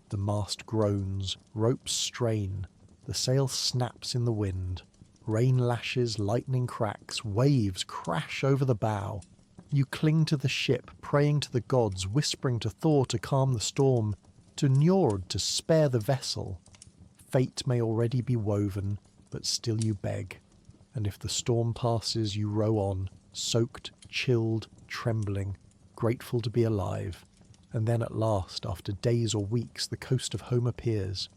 The mast groans, ropes strain, the sail snaps in the wind. Rain lashes, lightning cracks, waves crash over the bow. You cling to the ship, praying to the gods, whispering to Thor to calm the storm, to Njord to spare the vessel. Fate may already be woven, but still you beg. And if the storm passes, you row on, soaked, chilled, trembling, grateful to be alive. And then at last, after days or weeks, the coast of home appears.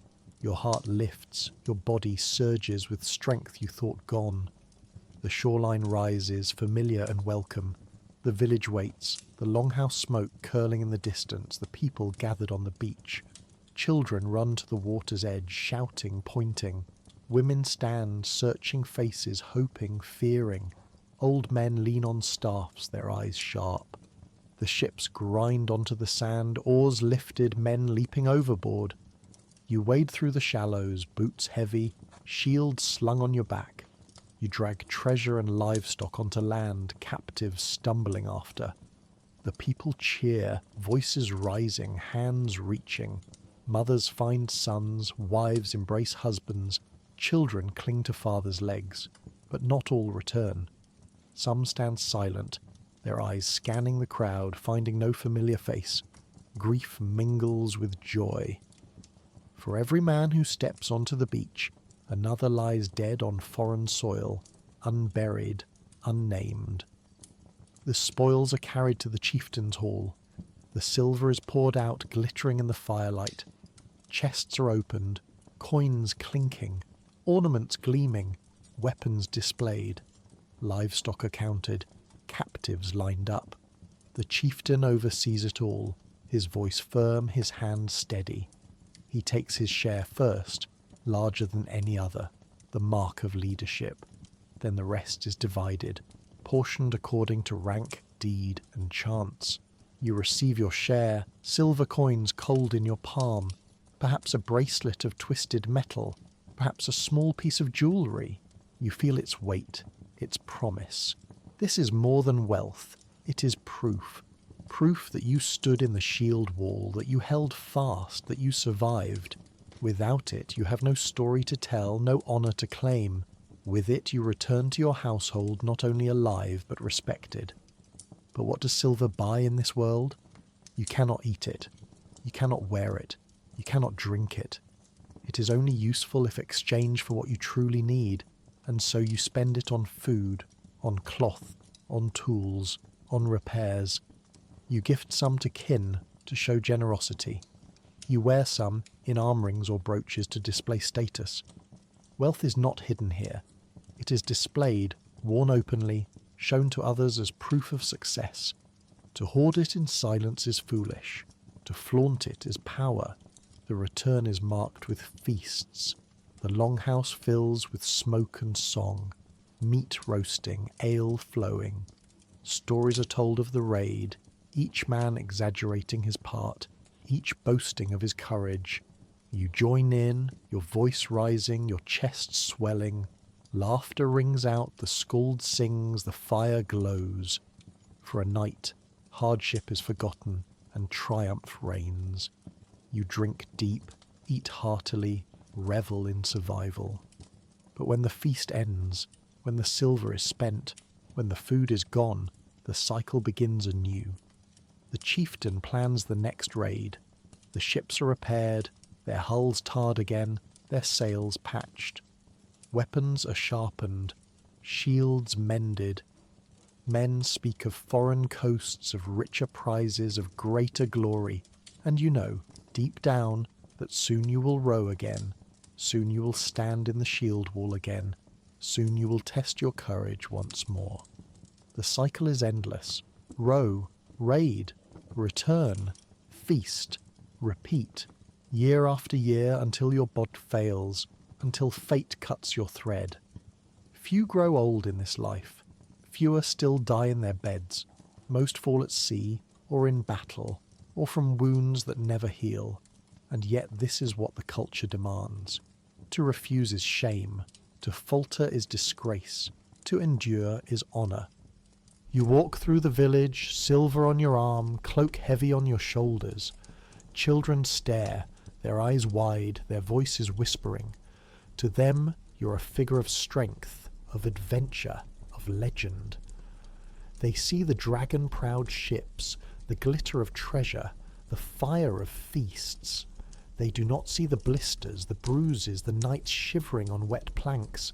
Your heart lifts, your body surges with strength you thought gone. The shoreline rises, familiar and welcome. The village waits, the longhouse smoke curling in the distance, the people gathered on the beach. Children run to the water's edge, shouting, pointing. Women stand, searching faces, hoping, fearing. Old men lean on staffs, their eyes sharp. The ships grind onto the sand, oars lifted, men leaping overboard. You wade through the shallows, boots heavy, shield slung on your back. You drag treasure and livestock onto land, captives stumbling after. The people cheer, voices rising, hands reaching. Mothers find sons, wives embrace husbands, children cling to fathers' legs, but not all return. Some stand silent, their eyes scanning the crowd, finding no familiar face. Grief mingles with joy. For every man who steps onto the beach, another lies dead on foreign soil, unburied, unnamed. The spoils are carried to the chieftain's hall. The silver is poured out, glittering in the firelight. Chests are opened, coins clinking, ornaments gleaming, weapons displayed. Livestock are counted, captives lined up. The chieftain oversees it all, his voice firm, his hand steady. He takes his share first, larger than any other, the mark of leadership. Then the rest is divided, portioned according to rank, deed, and chance. You receive your share, silver coins cold in your palm, perhaps a bracelet of twisted metal, perhaps a small piece of jewellery. You feel its weight, its promise. This is more than wealth, it is proof. Proof that you stood in the shield wall, that you held fast, that you survived. Without it, you have no story to tell, no honour to claim. With it, you return to your household not only alive, but respected. But what does silver buy in this world? You cannot eat it. You cannot wear it. You cannot drink it. It is only useful if exchanged for what you truly need, and so you spend it on food, on cloth, on tools, on repairs. You gift some to kin to show generosity. You wear some in arm rings or brooches to display status. Wealth is not hidden here. It is displayed, worn openly, shown to others as proof of success. To hoard it in silence is foolish. To flaunt it is power. The return is marked with feasts. The longhouse fills with smoke and song, meat roasting, ale flowing. Stories are told of the raid, each man exaggerating his part, each boasting of his courage. You join in, your voice rising, your chest swelling. Laughter rings out, the skald sings, the fire glows. For a night, hardship is forgotten, and triumph reigns. You drink deep, eat heartily, revel in survival. But when the feast ends, when the silver is spent, when the food is gone, the cycle begins anew. The chieftain plans the next raid. The ships are repaired, their hulls tarred again, their sails patched. Weapons are sharpened, shields mended. Men speak of foreign coasts, of richer prizes, of greater glory. And you know, deep down, that soon you will row again. Soon you will stand in the shield wall again. Soon you will test your courage once more. The cycle is endless. Row, raid, return, feast, repeat, year after year until your bod fails, until fate cuts your thread. Few grow old in this life. Fewer still die in their beds. Most fall at sea, or in battle, or from wounds that never heal. And yet this is what the culture demands. To refuse is shame. To falter is disgrace. To endure is honour. You walk through the village, silver on your arm, cloak heavy on your shoulders. Children stare, their eyes wide, their voices whispering. To them, you're a figure of strength, of adventure, of legend. They see the dragon-proud ships, the glitter of treasure, the fire of feasts. They do not see the blisters, the bruises, the nights shivering on wet planks.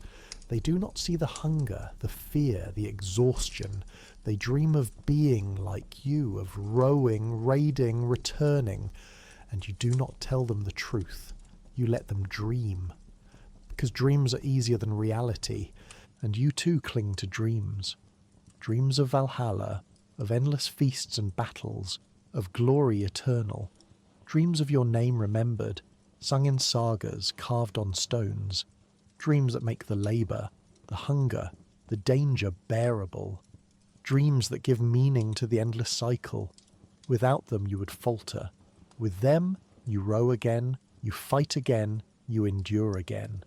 They do not see the hunger, the fear, the exhaustion. They dream of being like you, of rowing, raiding, returning, and you do not tell them the truth. You let them dream. Because dreams are easier than reality, and you too cling to dreams. Dreams of Valhalla, of endless feasts and battles, of glory eternal. Dreams of your name remembered, sung in sagas carved on stones. Dreams that make the labour, the hunger, the danger bearable. Dreams that give meaning to the endless cycle. Without them you would falter. With them you row again, you fight again, you endure again.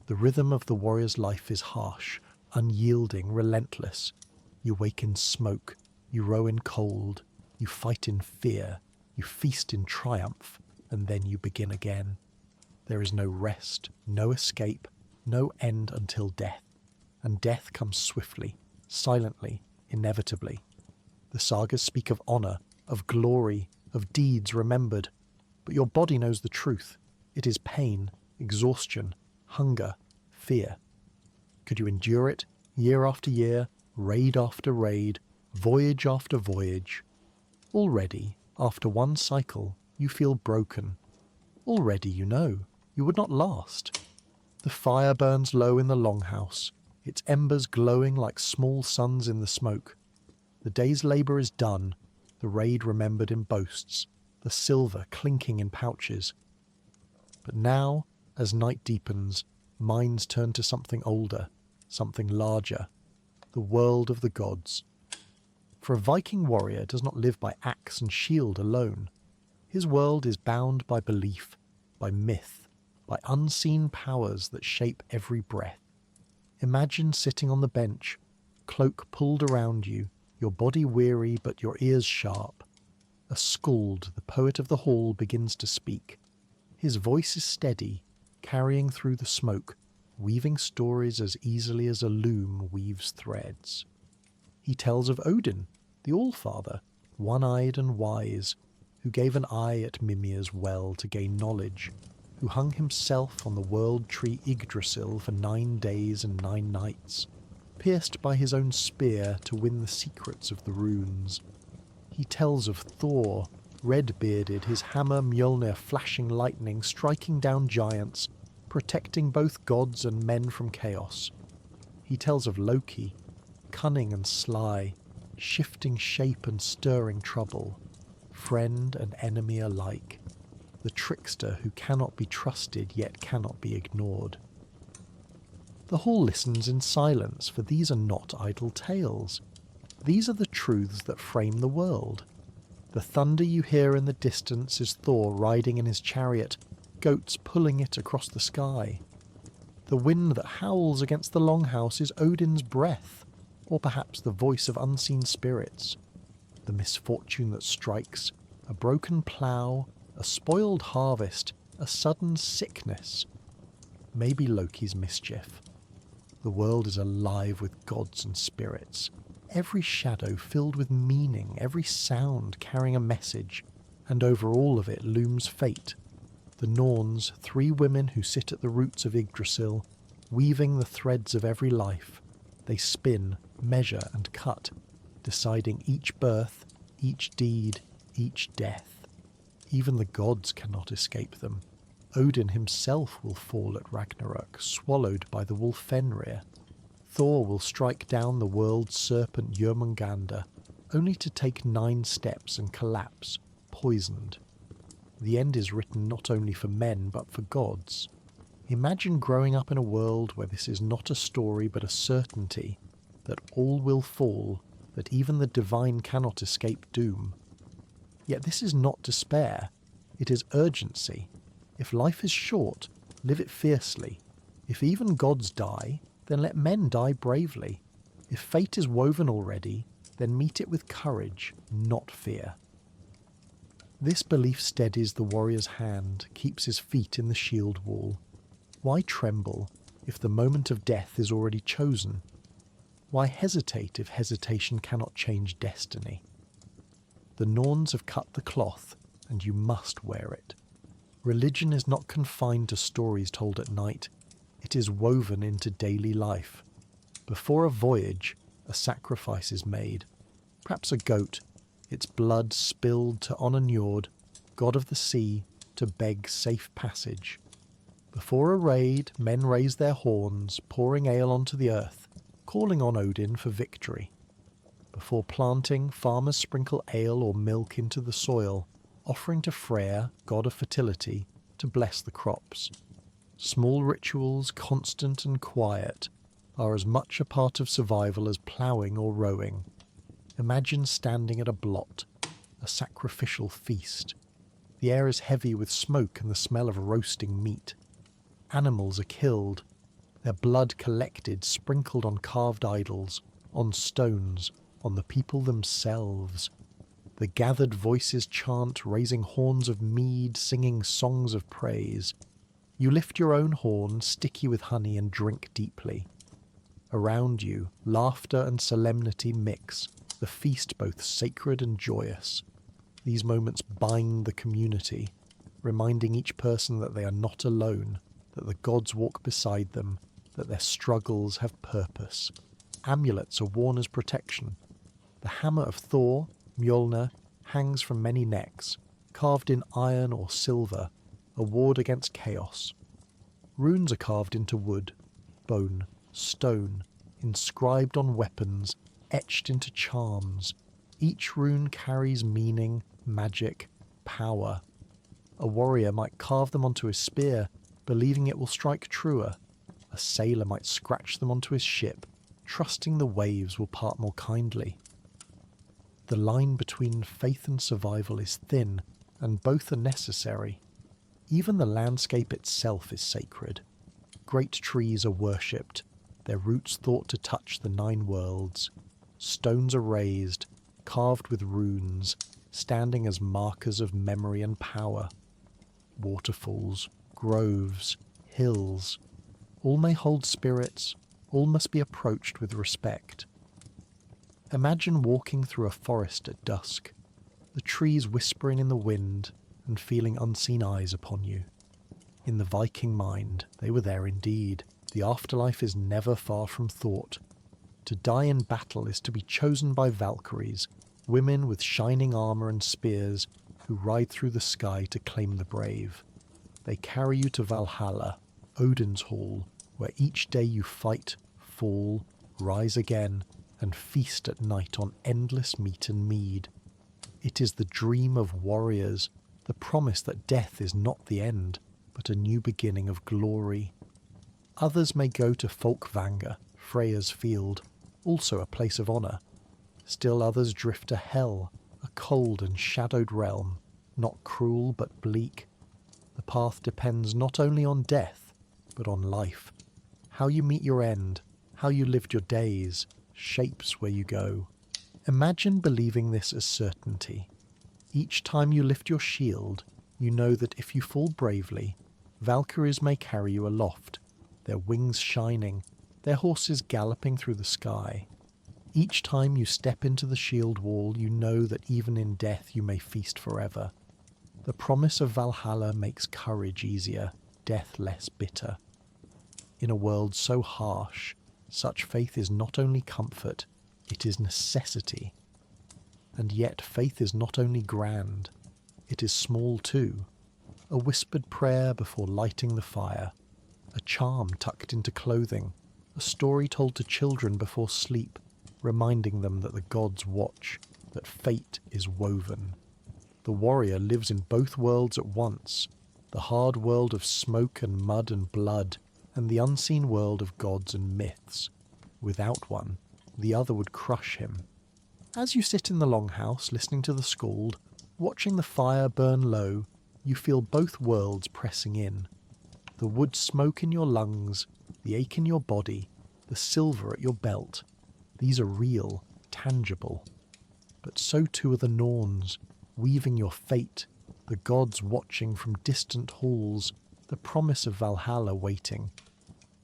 The rhythm of the warrior's life is harsh, unyielding, relentless. You wake in smoke, you row in cold, you fight in fear, you feast in triumph, and then you begin again. There is no rest, no escape, no end until death. And death comes swiftly, silently, inevitably. The sagas speak of honour, of glory, of deeds remembered. But your body knows the truth. It is pain, exhaustion, hunger, fear. Could you endure it, year after year, raid after raid, voyage after voyage? Already, after one cycle, you feel broken. Already you know, you would not last. The fire burns low in the longhouse, its embers glowing like small suns in the smoke. The day's labour is done, the raid remembered in boasts, the silver clinking in pouches. But now, as night deepens, minds turn to something older, something larger, the world of the gods. For a Viking warrior does not live by axe and shield alone. His world is bound by belief, by myth, by unseen powers that shape every breath. Imagine sitting on the bench, cloak pulled around you, your body weary but your ears sharp. A skald, the poet of the hall, begins to speak. His voice is steady, carrying through the smoke, weaving stories as easily as a loom weaves threads. He tells of Odin, the All-Father, one-eyed and wise, who gave an eye at Mimir's well to gain knowledge, who hung himself on the world tree Yggdrasil for 9 days and 9 nights, pierced by his own spear to win the secrets of the runes. He tells of Thor, red-bearded, his hammer Mjolnir flashing lightning, striking down giants, protecting both gods and men from chaos. He tells of Loki, cunning and sly, shifting shape and stirring trouble, friend and enemy alike, the trickster who cannot be trusted yet cannot be ignored. The hall listens in silence, for these are not idle tales. These are the truths that frame the world. The thunder you hear in the distance is Thor riding in his chariot, goats pulling it across the sky. The wind that howls against the longhouse is Odin's breath, or perhaps the voice of unseen spirits. The misfortune that strikes, a broken plough, a spoiled harvest, a sudden sickness. Maybe Loki's mischief. The world is alive with gods and spirits, every shadow filled with meaning, every sound carrying a message, and over all of it looms fate. The Norns, 3 women who sit at the roots of Yggdrasil, weaving the threads of every life. They spin, measure and cut, deciding each birth, each deed, each death. Even the gods cannot escape them. Odin himself will fall at Ragnarök, swallowed by the wolf Fenrir. Thor will strike down the world's serpent Jörmungandr, only to take 9 steps and collapse, poisoned. The end is written not only for men but for gods. Imagine growing up in a world where this is not a story but a certainty, that all will fall, that even the divine cannot escape doom. Yet this is not despair, it is urgency. If life is short, live it fiercely. If even gods die, then let men die bravely. If fate is woven already, then meet it with courage, not fear. This belief steadies the warrior's hand, keeps his feet in the shield wall. Why tremble if the moment of death is already chosen? Why hesitate if hesitation cannot change destiny? The Norns have cut the cloth, and you must wear it. Religion is not confined to stories told at night. It is woven into daily life. Before a voyage, a sacrifice is made. Perhaps a goat, its blood spilled to honour Njord, god of the sea, to beg safe passage. Before a raid, men raise their horns, pouring ale onto the earth, calling on Odin for victory. Before planting, farmers sprinkle ale or milk into the soil, offering to Freya, god of fertility, to bless the crops. Small rituals, constant and quiet, are as much a part of survival as ploughing or rowing. Imagine standing at a blot, a sacrificial feast. The air is heavy with smoke and the smell of roasting meat. Animals are killed, their blood collected, sprinkled on carved idols, on stones, on the people themselves. The gathered voices chant, raising horns of mead, singing songs of praise. You lift your own horn, sticky with honey, and drink deeply. Around you, laughter and solemnity mix, the feast both sacred and joyous. These moments bind the community, reminding each person that they are not alone, that the gods walk beside them, that their struggles have purpose. Amulets are worn as protection. The hammer of Thor, Mjolnir, hangs from many necks, carved in iron or silver, a ward against chaos. Runes are carved into wood, bone, stone, inscribed on weapons, etched into charms. Each rune carries meaning, magic, power. A warrior might carve them onto his spear, believing it will strike truer. A sailor might scratch them onto his ship, trusting the waves will part more kindly. The line between faith and survival is thin, and both are necessary. Even the landscape itself is sacred. Great trees are worshipped, their roots thought to touch the 9 worlds. Stones are raised, carved with runes, standing as markers of memory and power. Waterfalls, groves, hills, all may hold spirits, all must be approached with respect. Imagine walking through a forest at dusk, the trees whispering in the wind and feeling unseen eyes upon you. In the Viking mind, they were there indeed. The afterlife is never far from thought. To die in battle is to be chosen by Valkyries, women with shining armour and spears who ride through the sky to claim the brave. They carry you to Valhalla, Odin's hall, where each day you fight, fall, rise again, and feast at night on endless meat and mead. It is the dream of warriors, the promise that death is not the end, but a new beginning of glory. Others may go to Folkvanga, Freya's field, also a place of honour. Still others drift to Hel, a cold and shadowed realm, not cruel but bleak. The path depends not only on death, but on life. How you meet your end, how you lived your days, shapes where you go. Imagine believing this as certainty. Each time you lift your shield, you know that if you fall bravely, Valkyries may carry you aloft, their wings shining, their horses galloping through the sky. Each time you step into the shield wall, you know that even in death you may feast forever. The promise of Valhalla makes courage easier, death less bitter. In a world so harsh, such faith is not only comfort, it is necessity. And yet faith is not only grand, it is small too. A whispered prayer before lighting the fire, a charm tucked into clothing, a story told to children before sleep, reminding them that the gods watch, that fate is woven. The warrior lives in both worlds at once, the hard world of smoke and mud and blood, and the unseen world of gods and myths. Without one, the other would crush him. As you sit in the longhouse listening to the scald, watching the fire burn low, you feel both worlds pressing in. The wood smoke in your lungs, the ache in your body, the silver at your belt. These are real, tangible. But so too are the Norns, weaving your fate, the gods watching from distant halls, the promise of Valhalla waiting.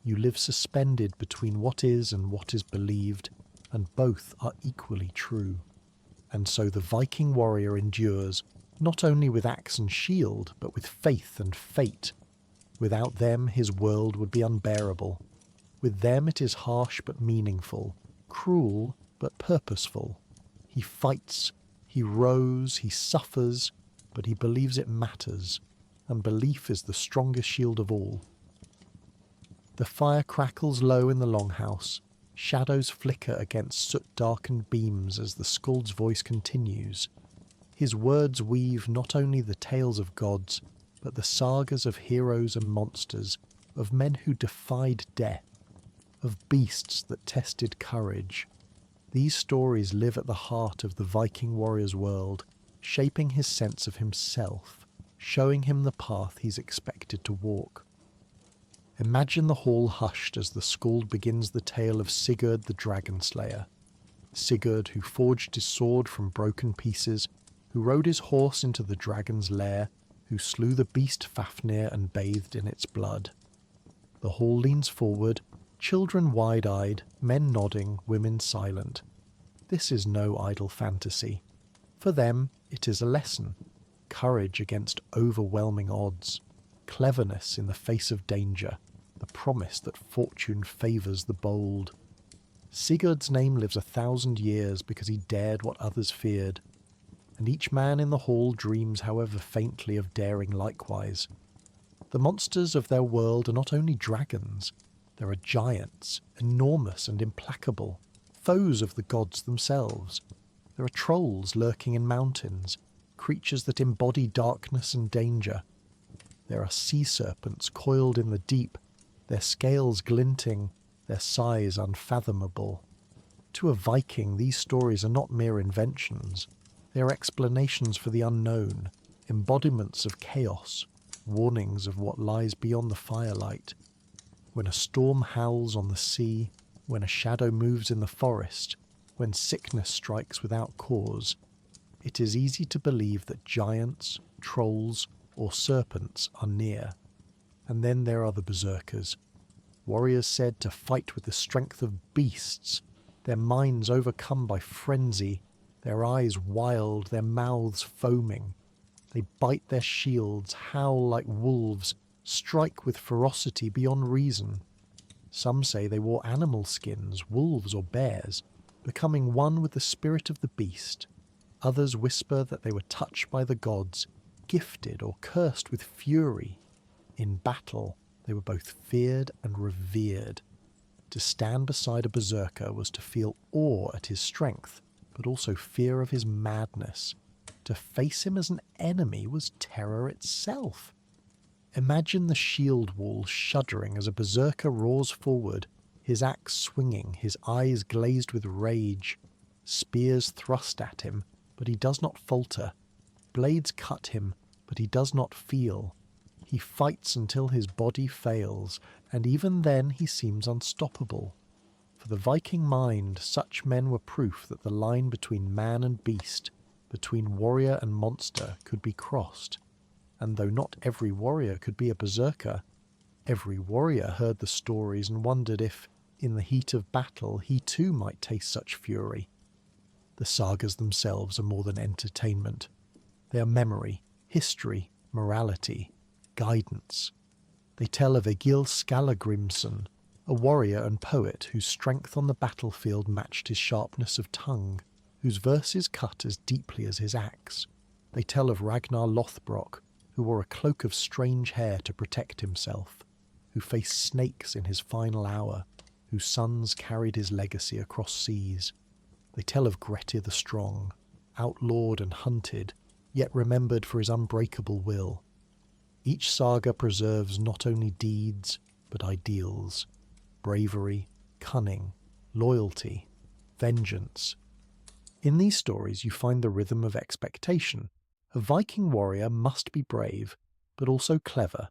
You live suspended between what is and what is believed, and both are equally true. And so the Viking warrior endures, not only with axe and shield, but with faith and fate. Without them his world would be unbearable. With them it is harsh but meaningful, cruel but purposeful. He fights, he rows, he suffers, but he believes it matters. and belief is the strongest shield of all. The fire crackles low in the longhouse. Shadows flicker against soot-darkened beams as the skald's voice continues. His words weave not only the tales of gods, but the sagas of heroes and monsters, of men who defied death, of beasts that tested courage. These stories live at the heart of the Viking warrior's world, shaping his sense of himself, showing him the path he's expected to walk. Imagine the hall hushed as the skald begins the tale of Sigurd the Dragon Slayer. Sigurd, who forged his sword from broken pieces, who rode his horse into the dragon's lair, who slew the beast Fafnir and bathed in its blood. The hall leans forward, children wide-eyed, men nodding, women silent. This is no idle fantasy. For them, it is a lesson. Courage against overwhelming odds. Cleverness in the face of danger. The promise that fortune favours the bold. Sigurd's name lives 1,000 years because he dared what others feared. And each man in the hall dreams, however faintly, of daring likewise. The monsters of their world are not only dragons. There are giants, enormous and implacable, foes of the gods themselves. There are trolls lurking in mountains, creatures that embody darkness and danger. There are sea serpents coiled in the deep, their scales glinting, their size unfathomable. To a Viking, these stories are not mere inventions. They are explanations for the unknown, embodiments of chaos, warnings of what lies beyond the firelight. When a storm howls on the sea, when a shadow moves in the forest, when sickness strikes without cause, it is easy to believe that giants, trolls, or serpents are near. And then there are the berserkers, warriors said to fight with the strength of beasts, their minds overcome by frenzy, their eyes wild, their mouths foaming. They bite their shields, howl like wolves, strike with ferocity beyond reason. Some say they wore animal skins, wolves or bears, becoming one with the spirit of the beast. Others whisper that they were touched by the gods, gifted or cursed with fury. In battle, they were both feared and revered. To stand beside a berserker was to feel awe at his strength, but also fear of his madness. To face him as an enemy was terror itself. Imagine the shield wall shuddering as a berserker roars forward, his axe swinging, his eyes glazed with rage. Spears thrust at him, but he does not falter. Blades cut him, but he does not feel. He fights until his body fails, and even then he seems unstoppable. For the Viking mind, such men were proof that the line between man and beast, between warrior and monster, could be crossed. And though not every warrior could be a berserker, every warrior heard the stories and wondered if, in the heat of battle, he too might taste such fury. The sagas themselves are more than entertainment. They are memory, history, morality, guidance. They tell of Egil Skallagrimsson, a warrior and poet whose strength on the battlefield matched his sharpness of tongue, whose verses cut as deeply as his axe. They tell of Ragnar Lothbrok, who wore a cloak of strange hair to protect himself, who faced snakes in his final hour, whose sons carried his legacy across seas. They tell of Grettir the Strong, outlawed and hunted, yet remembered for his unbreakable will. Each saga preserves not only deeds, but ideals, bravery, cunning, loyalty, vengeance. In these stories you find the rhythm of expectation. A Viking warrior must be brave, but also clever.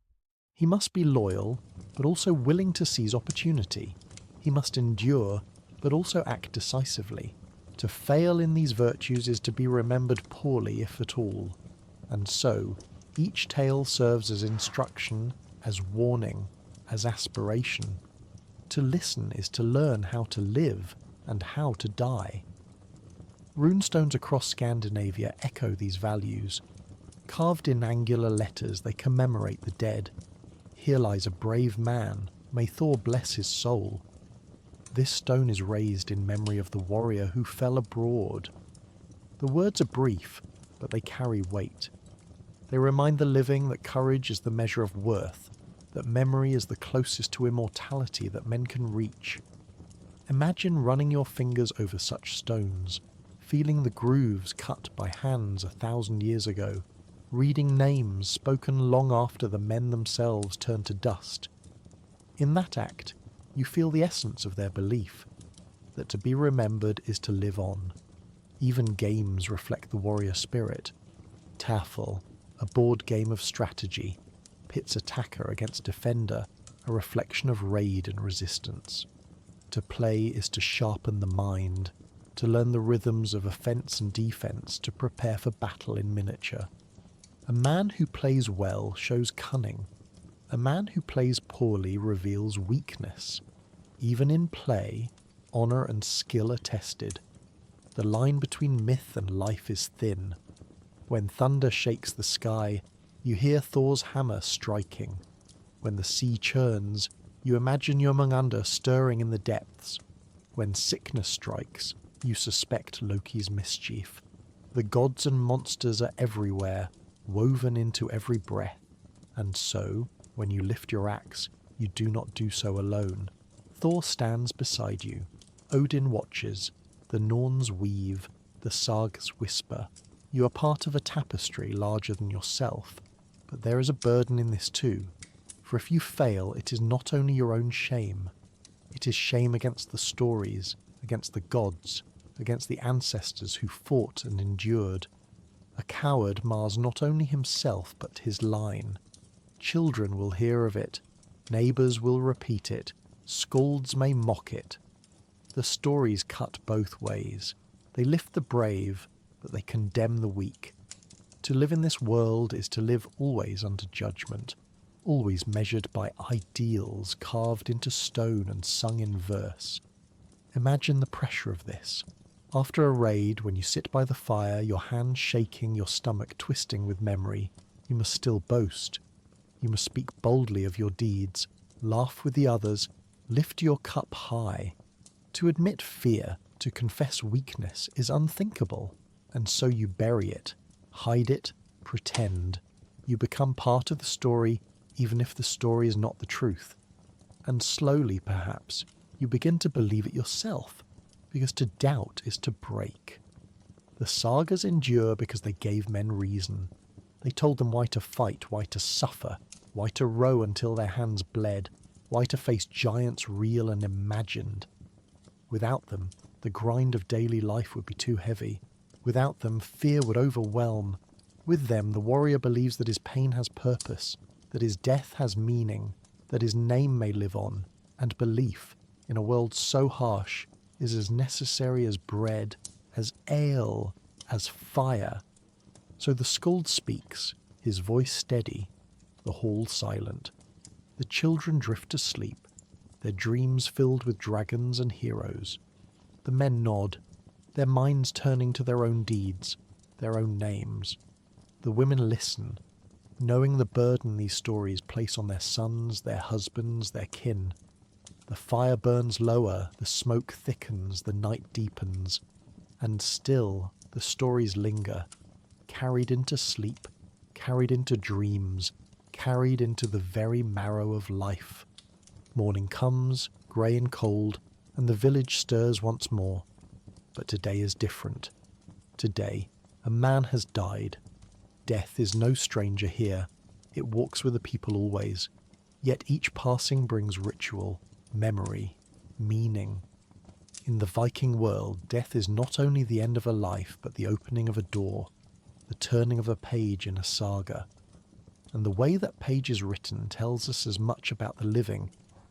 He must be loyal, but also willing to seize opportunity. He must endure, but also act decisively. To fail in these virtues is to be remembered poorly, if at all. And so, each tale serves as instruction, as warning, as aspiration. To listen is to learn how to live and how to die. Runestones across Scandinavia echo these values. Carved in angular letters, they commemorate the dead. Here lies a brave man, may Thor bless his soul. This stone is raised in memory of the warrior who fell abroad. The words are brief, but they carry weight. They remind the living that courage is the measure of worth, that memory is the closest to immortality that men can reach. Imagine running your fingers over such stones, feeling the grooves cut by hands 1,000 years ago, reading names spoken long after the men themselves turned to dust. In that act, you feel the essence of their belief, that to be remembered is to live on. Even games reflect the warrior spirit. Tafel, a board game of strategy, pits attacker against defender, a reflection of raid and resistance. To play is to sharpen the mind, to learn the rhythms of offence and defence, to prepare for battle in miniature. A man who plays well shows cunning. A man who plays poorly reveals weakness. Even in play, honour and skill are tested. The line between myth and life is thin. When thunder shakes the sky, you hear Thor's hammer striking. When the sea churns, you imagine Jomungandr stirring in the depths. When sickness strikes, you suspect Loki's mischief. The gods and monsters are everywhere, woven into every breath. And so, when you lift your axe, you do not do so alone. Thor stands beside you. Odin watches. The Norns weave. The sagas whisper. You are part of a tapestry larger than yourself. But there is a burden in this too. For if you fail, it is not only your own shame. It is shame against the stories, against the gods, against the ancestors who fought and endured. A coward mars not only himself but his line. Children will hear of it. Neighbours will repeat it. Skalds may mock it. The stories cut both ways. They lift the brave, but they condemn the weak. To live in this world is to live always under judgment, always measured by ideals carved into stone and sung in verse. Imagine the pressure of this. After a raid, when you sit by the fire, your hands shaking, your stomach twisting with memory, you must still boast. You must speak boldly of your deeds, laugh with the others, lift your cup high. To admit fear, to confess weakness, is unthinkable, and so you bury it, hide it, pretend. You become part of the story, even if the story is not the truth. And slowly, perhaps, you begin to believe it yourself, because to doubt is to break. The sagas endure because they gave men reason. They told them why to fight, why to suffer, why to row until their hands bled, why to face giants real and imagined. Without them, the grind of daily life would be too heavy. Without them, fear would overwhelm. With them, the warrior believes that his pain has purpose, that his death has meaning, that his name may live on, and belief, in a world so harsh, is as necessary as bread, as ale, as fire. So the skald speaks, his voice steady, the hall silent. The children drift to sleep, their dreams filled with dragons and heroes. The men nod, their minds turning to their own deeds, their own names. The women listen, knowing the burden these stories place on their sons, their husbands, their kin. The fire burns lower, the smoke thickens, the night deepens, and still the stories linger, carried into sleep, carried into dreams, carried into the very marrow of life. Morning comes, grey and cold, and the village stirs once more. But today is different. Today, a man has died. Death is no stranger here. It walks with the people always. Yet each passing brings ritual, memory, meaning. In the Viking world, death is not only the end of a life, but the opening of a door, the turning of a page in a saga. And the way that page is written tells us as much about the living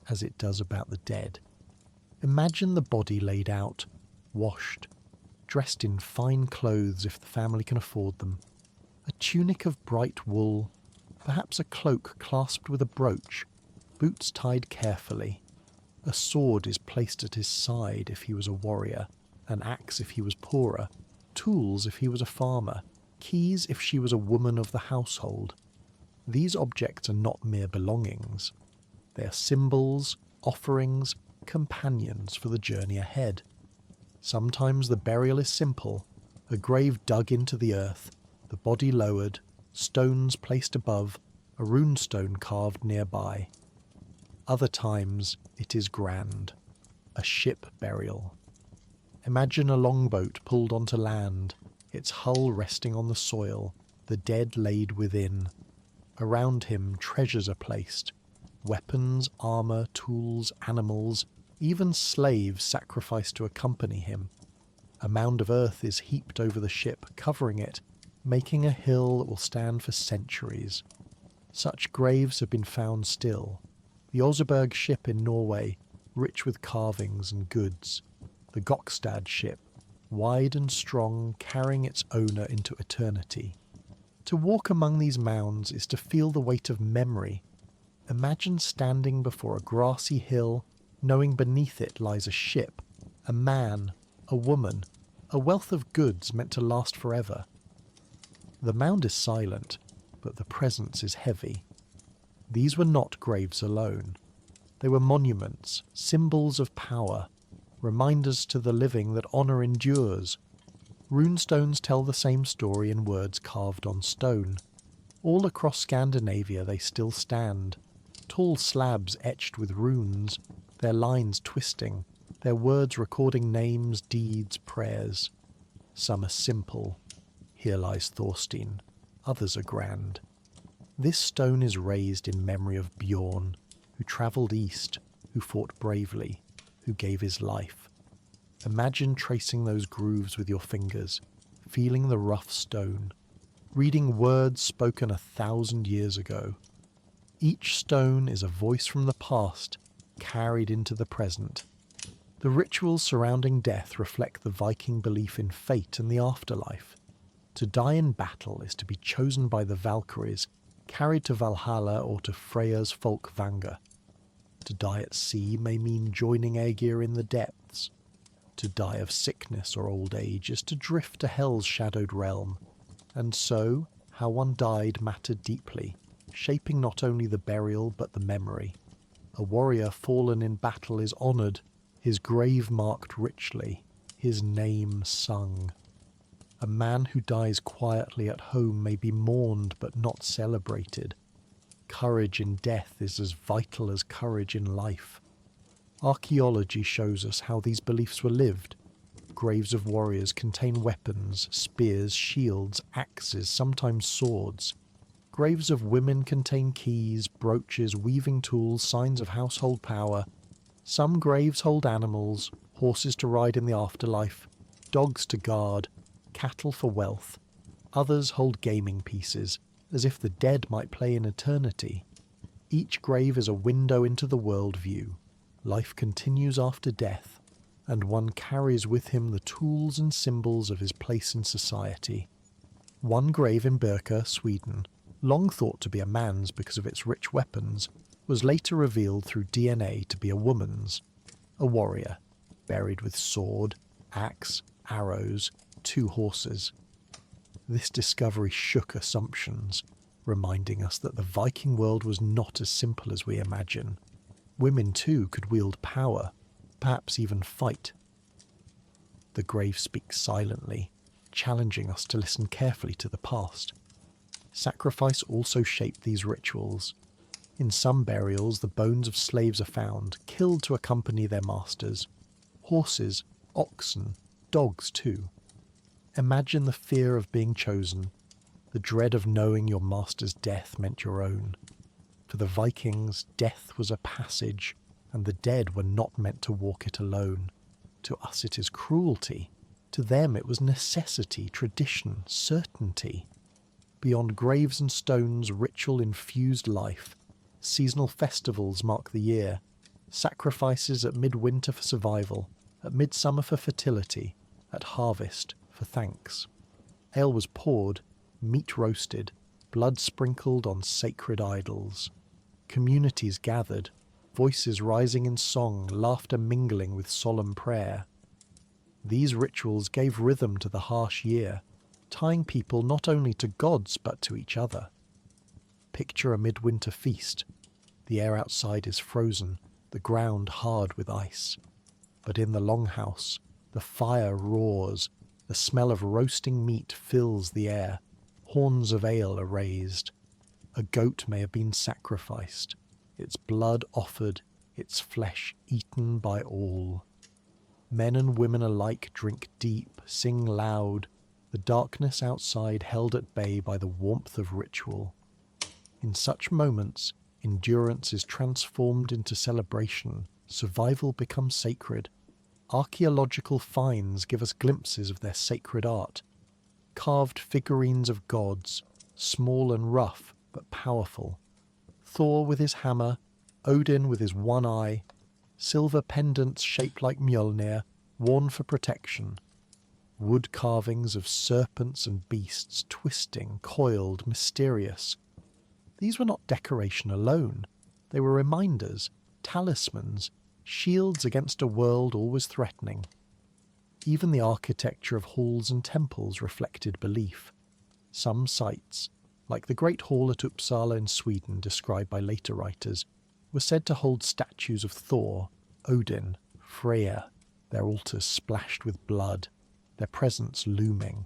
as it does about the dead. Imagine the body laid out, washed, dressed in fine clothes if the family can afford them, a tunic of bright wool, perhaps a cloak clasped with a brooch, boots tied carefully. A sword is placed at his side if he was a warrior, an axe if he was poorer, tools if he was a farmer, keys if she was a woman of the household. These objects are not mere belongings. They are symbols, offerings, companions for the journey ahead. Sometimes the burial is simple, a grave dug into the earth, the body lowered, stones placed above, a runestone carved nearby. Other times it is grand, a ship burial. Imagine a longboat pulled onto land, its hull resting on the soil, the dead laid within. Around him treasures are placed, weapons, armour, tools, animals, even slaves sacrificed to accompany him. A mound of earth is heaped over the ship, covering it, making a hill that will stand for centuries. Such graves have been found still. The Oseberg ship in Norway, rich with carvings and goods. The Gokstad ship, wide and strong, carrying its owner into eternity. To walk among these mounds is to feel the weight of memory. Imagine standing before a grassy hill, knowing beneath it lies a ship, a man, a woman, a wealth of goods meant to last forever. The mound is silent, but the presence is heavy. These were not graves alone. They were monuments, symbols of power, reminders to the living that honour endures. Runestones tell the same story in words carved on stone. All across Scandinavia they still stand, tall slabs etched with runes, their lines twisting, their words recording names, deeds, prayers. Some are simple. Here lies Thorstein. Others are grand. This stone is raised in memory of Bjorn, who travelled east, who fought bravely, who gave his life. Imagine tracing those grooves with your fingers, feeling the rough stone, reading words spoken 1,000 years ago. Each stone is a voice from the past, carried into the present. The rituals surrounding death reflect the Viking belief in fate and the afterlife. To die in battle is to be chosen by the Valkyries, carried to Valhalla or to Freya's Folkvanga. To die at sea may mean joining Aegir in the depths. To die of sickness or old age is to drift to Hell's shadowed realm. And so, how one died mattered deeply, shaping not only the burial but the memory. A warrior fallen in battle is honoured, his grave marked richly, his name sung. A man who dies quietly at home may be mourned but not celebrated. Courage in death is as vital as courage in life. Archaeology shows us how these beliefs were lived. Graves of warriors contain weapons, spears, shields, axes, sometimes swords. Graves of women contain keys, brooches, weaving tools, signs of household power. Some graves hold animals, horses to ride in the afterlife, dogs to guard, cattle for wealth. Others hold gaming pieces, as if the dead might play in eternity. Each grave is a window into the world view. Life continues after death, and one carries with him the tools and symbols of his place in society. One grave in Birka, Sweden, long thought to be a man's because of its rich weapons, was later revealed through DNA to be a woman's. A warrior, buried with sword, axe, arrows, 2 horses. This discovery shook assumptions, reminding us that the Viking world was not as simple as we imagine. Women too could wield power, perhaps even fight. The grave speaks silently, challenging us to listen carefully to the past. Sacrifice also shaped these rituals. In some burials, the bones of slaves are found, killed to accompany their masters. Horses, oxen, dogs too. Imagine the fear of being chosen, the dread of knowing your master's death meant your own. For the Vikings, death was a passage, and the dead were not meant to walk it alone. To us it is cruelty. To them it was necessity, tradition, certainty. Beyond graves and stones, ritual-infused life. Seasonal festivals mark the year. Sacrifices at midwinter for survival, at midsummer for fertility, at harvest for thanks. Ale was poured, meat roasted, blood sprinkled on sacred idols. Communities gathered, voices rising in song, laughter mingling with solemn prayer. These rituals gave rhythm to the harsh year, tying people not only to gods but to each other. Picture a midwinter feast. The air outside is frozen, the ground hard with ice. But in the longhouse, the fire roars, the smell of roasting meat fills the air. horns of ale are raised. A goat may have been sacrificed, its blood offered, its flesh eaten by all. Men and women alike drink deep, sing loud, the darkness outside held at bay by the warmth of ritual. In such moments, endurance is transformed into celebration, survival becomes sacred. Archaeological finds give us glimpses of their sacred art. Carved figurines of gods, small and rough but powerful. Thor with his hammer, Odin with his one eye, silver pendants shaped like Mjolnir, worn for protection. Wood carvings of serpents and beasts, twisting, coiled, mysterious. These were not decoration alone. They were reminders, talismans, shields against a world always threatening. Even the architecture of halls and temples reflected belief. Some sites, like the Great Hall at Uppsala in Sweden described by later writers, were said to hold statues of Thor, Odin, Freya, their altars splashed with blood, their presence looming.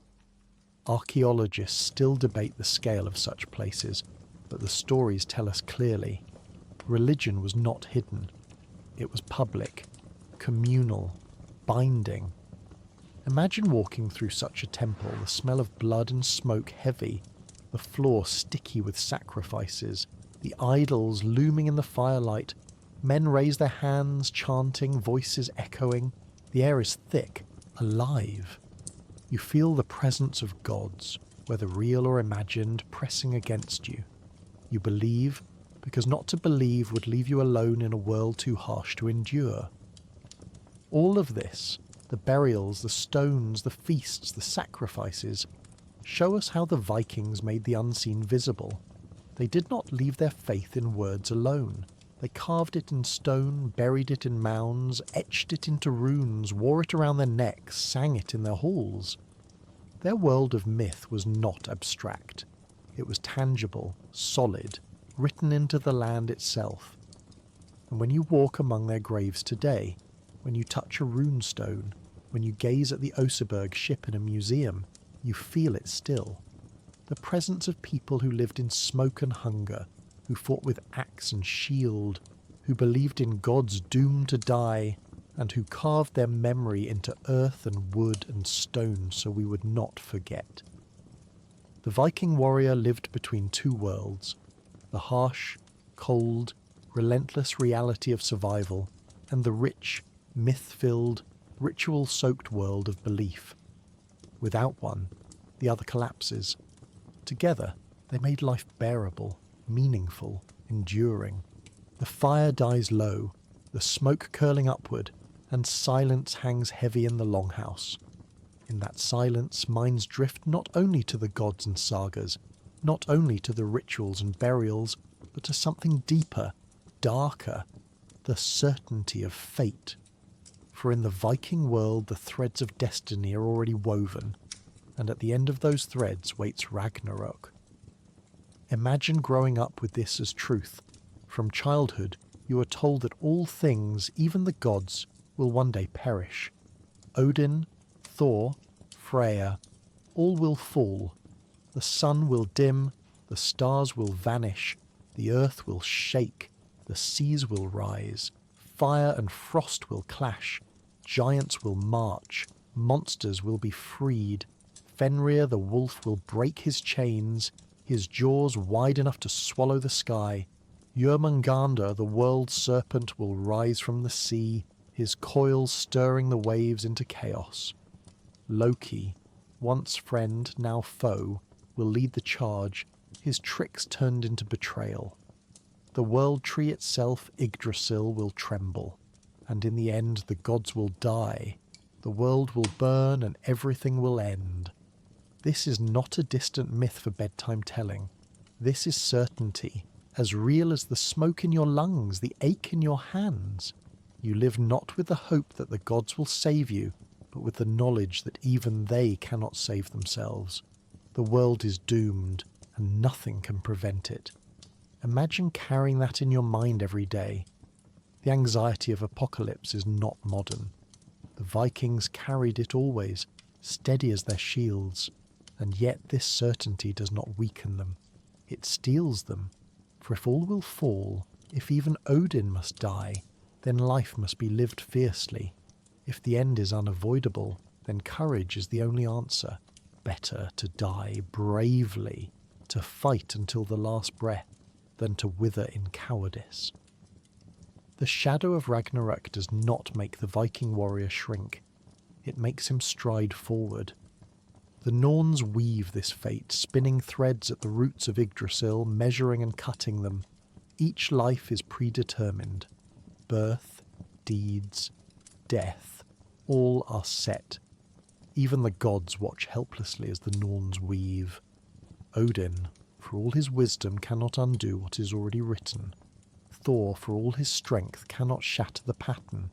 Archaeologists still debate the scale of such places, but the stories tell us clearly. Religion was not hidden. It was public, communal, binding. Imagine walking through such a temple, the smell of blood and smoke heavy, the floor sticky with sacrifices, the idols looming in the firelight. Men raise their hands, chanting, voices echoing. The air is thick, alive. You feel the presence of gods, whether real or imagined, pressing against you. You believe, because not to believe would leave you alone in a world too harsh to endure. All of this, the burials, the stones, the feasts, the sacrifices, show us how the Vikings made the unseen visible. They did not leave their faith in words alone. They carved it in stone, buried it in mounds, etched it into runes, wore it around their necks, sang it in their halls. Their world of myth was not abstract. It was tangible, solid, written into the land itself. And when you walk among their graves today, when you touch a runestone, when you gaze at the Oseberg ship in a museum, you feel it still. The presence of people who lived in smoke and hunger, who fought with axe and shield, who believed in gods doomed to die, and who carved their memory into earth and wood and stone so we would not forget. The Viking warrior lived between two worlds, the harsh, cold, relentless reality of survival, and the rich, myth-filled, ritual-soaked world of belief. Without one, the other collapses. Together, they made life bearable, meaningful, enduring. The fire dies low, the smoke curling upward, and silence hangs heavy in the longhouse. In that silence, minds drift not only to the gods and sagas, not only to the rituals and burials, but to something deeper, darker, the certainty of fate. For in the Viking world, the threads of destiny are already woven, and at the end of those threads waits Ragnarok. Imagine growing up with this as truth. From childhood, you are told that all things, even the gods, will one day perish. Odin, Thor, Freya, all will fall. The sun will dim, the stars will vanish, the earth will shake, the seas will rise, fire and frost will clash, giants will march, monsters will be freed, Fenrir the wolf will break his chains, his jaws wide enough to swallow the sky. Jörmungandr, the world serpent, will rise from the sea, his coils stirring the waves into chaos. Loki, once friend, now foe, will lead the charge, his tricks turned into betrayal. The world tree itself, Yggdrasil, will tremble, and in the end the gods will die. The world will burn and everything will end. This is not a distant myth for bedtime telling. This is certainty, as real as the smoke in your lungs, the ache in your hands. You live not with the hope that the gods will save you, but with the knowledge that even they cannot save themselves. The world is doomed, and nothing can prevent it. Imagine carrying that in your mind every day. The anxiety of apocalypse is not modern. The Vikings carried it always, steady as their shields, And yet this certainty does not weaken them. It steels them. For if all will fall, if even Odin must die, then life must be lived fiercely. If the end is unavoidable, then courage is the only answer. Better to die bravely, to fight until the last breath, than to wither in cowardice. The shadow of Ragnarök does not make the Viking warrior shrink. It makes him stride forward. The Norns weave this fate, spinning threads at the roots of Yggdrasil, measuring and cutting them. Each life is predetermined. Birth, deeds, death, all are set. Even the gods watch helplessly as the Norns weave. Odin, for all his wisdom, cannot undo what is already written. Thor, for all his strength, cannot shatter the pattern.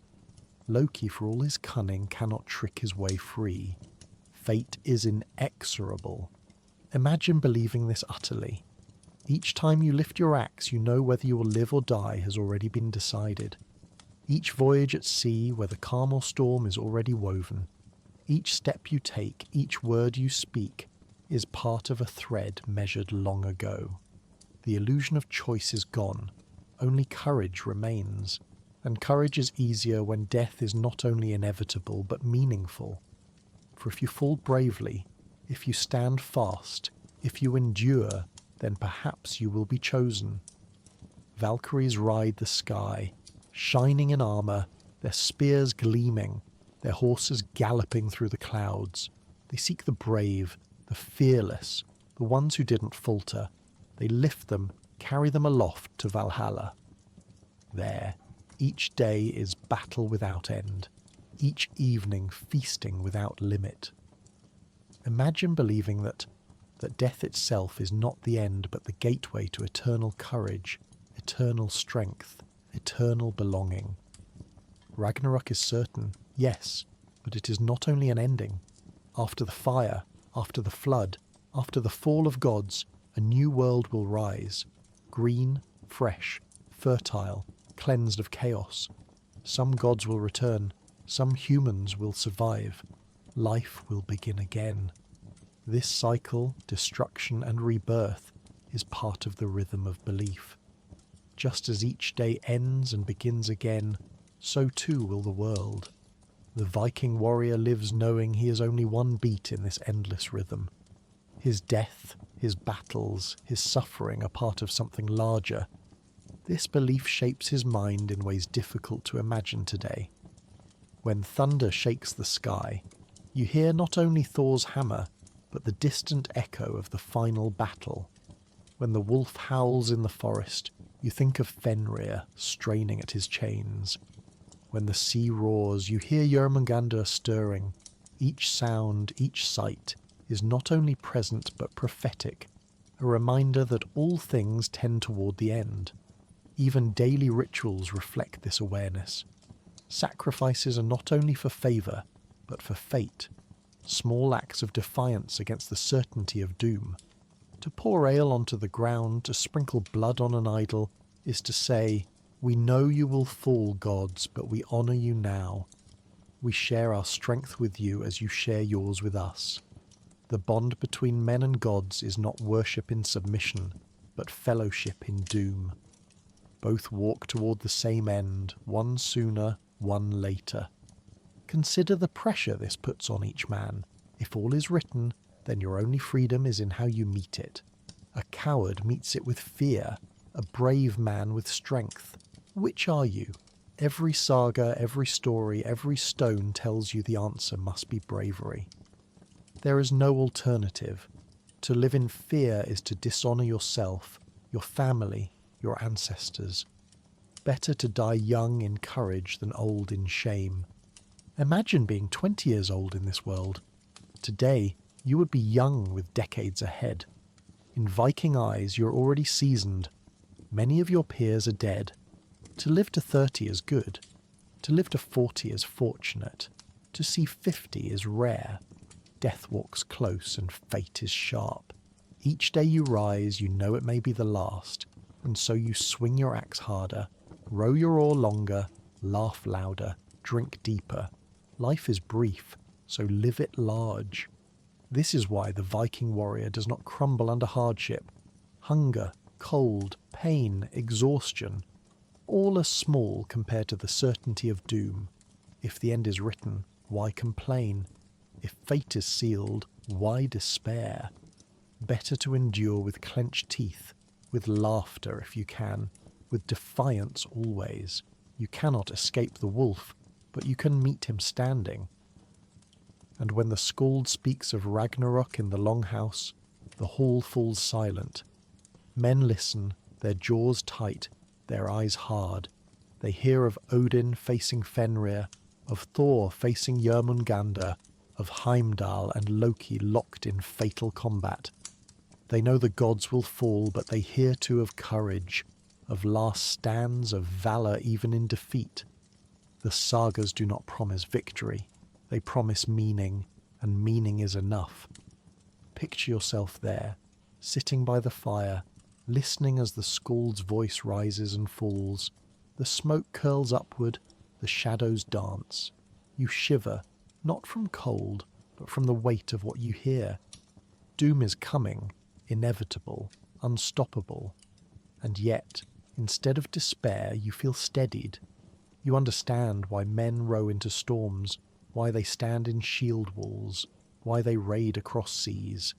Loki, for all his cunning, cannot trick his way free. Fate is inexorable. Imagine believing this utterly. Each time you lift your axe, you know whether you will live or die has already been decided. Each voyage at sea, whether calm or storm, is already woven. Each step you take, each word you speak, is part of a thread measured long ago. The illusion of choice is gone. Only courage remains. And courage is easier when death is not only inevitable but meaningful. For if you fall bravely, if you stand fast, if you endure, then perhaps you will be chosen. Valkyries ride the sky, shining in armour, their spears gleaming, their horses galloping through the clouds. They seek the brave, the fearless, the ones who didn't falter. They lift them, carry them aloft to Valhalla. There, each day is battle without end, each evening feasting without limit. Imagine believing that death itself is not the end but the gateway to eternal courage, eternal strength, eternal belonging. Ragnarök is certain, yes, but it is not only an ending. After the fire, after the flood, after the fall of gods, a new world will rise, green, fresh, fertile, cleansed of chaos. Some gods will return, some humans will survive. Life will begin again. This cycle, destruction and rebirth, is part of the rhythm of belief. Just as each day ends and begins again, so too will the world. The Viking warrior lives knowing he is only one beat in this endless rhythm. His death, his battles, his suffering are part of something larger. This belief shapes his mind in ways difficult to imagine today. When thunder shakes the sky, you hear not only Thor's hammer, but the distant echo of the final battle. When the wolf howls in the forest, you think of Fenrir straining at his chains. When the sea roars, you hear Jörmungandr stirring. Each sound, each sight, is not only present but prophetic, a reminder that all things tend toward the end. Even daily rituals reflect this awareness. Sacrifices are not only for favour, but for fate. Small acts of defiance against the certainty of doom. To pour ale onto the ground, to sprinkle blood on an idol, is to say, "We know you will fall, gods, but we honour you now. We share our strength with you as you share yours with us." The bond between men and gods is not worship in submission, but fellowship in doom. Both walk toward the same end, one sooner, one later. Consider the pressure this puts on each man. If all is written, then your only freedom is in how you meet it. A coward meets it with fear, a brave man with strength. Which are you? Every saga, every story, every stone tells you the answer must be bravery. There is no alternative. To live in fear is to dishonour yourself, your family, your ancestors. Better to die young in courage than old in shame. Imagine being 20 years old in this world. Today, you would be young with decades ahead. In Viking eyes, you're already seasoned. Many of your peers are dead. To live to 30 is good. To live to 40 is fortunate. To see 50 is rare. Death walks close and fate is sharp. Each day you rise, you know it may be the last, and so you swing your axe harder, row your oar longer, laugh louder, drink deeper. Life is brief, so live it large. This is why the Viking warrior does not crumble under hardship. Hunger, cold, pain, exhaustion, all are small compared to the certainty of doom. If the end is written, why complain? If fate is sealed, why despair? Better to endure with clenched teeth, with laughter if you can, with defiance always. You cannot escape the wolf, but you can meet him standing. And when the skald speaks of Ragnarok in the longhouse, the hall falls silent. Men listen, their jaws tight, their eyes hard. They hear of Odin facing Fenrir, of Thor facing Jörmungandr, of Heimdall and Loki locked in fatal combat. They know the gods will fall, but they hear too of courage, of last stands, of valour even in defeat. The sagas do not promise victory, they promise meaning, and meaning is enough. Picture yourself there, sitting by the fire, listening as the skald's voice rises and falls. The smoke curls upward, the shadows dance. You shiver, not from cold, but from the weight of what you hear. Doom is coming, inevitable, unstoppable. And yet, instead of despair, you feel steadied. You understand why men row into storms, why they stand in shield walls, why they raid across seas.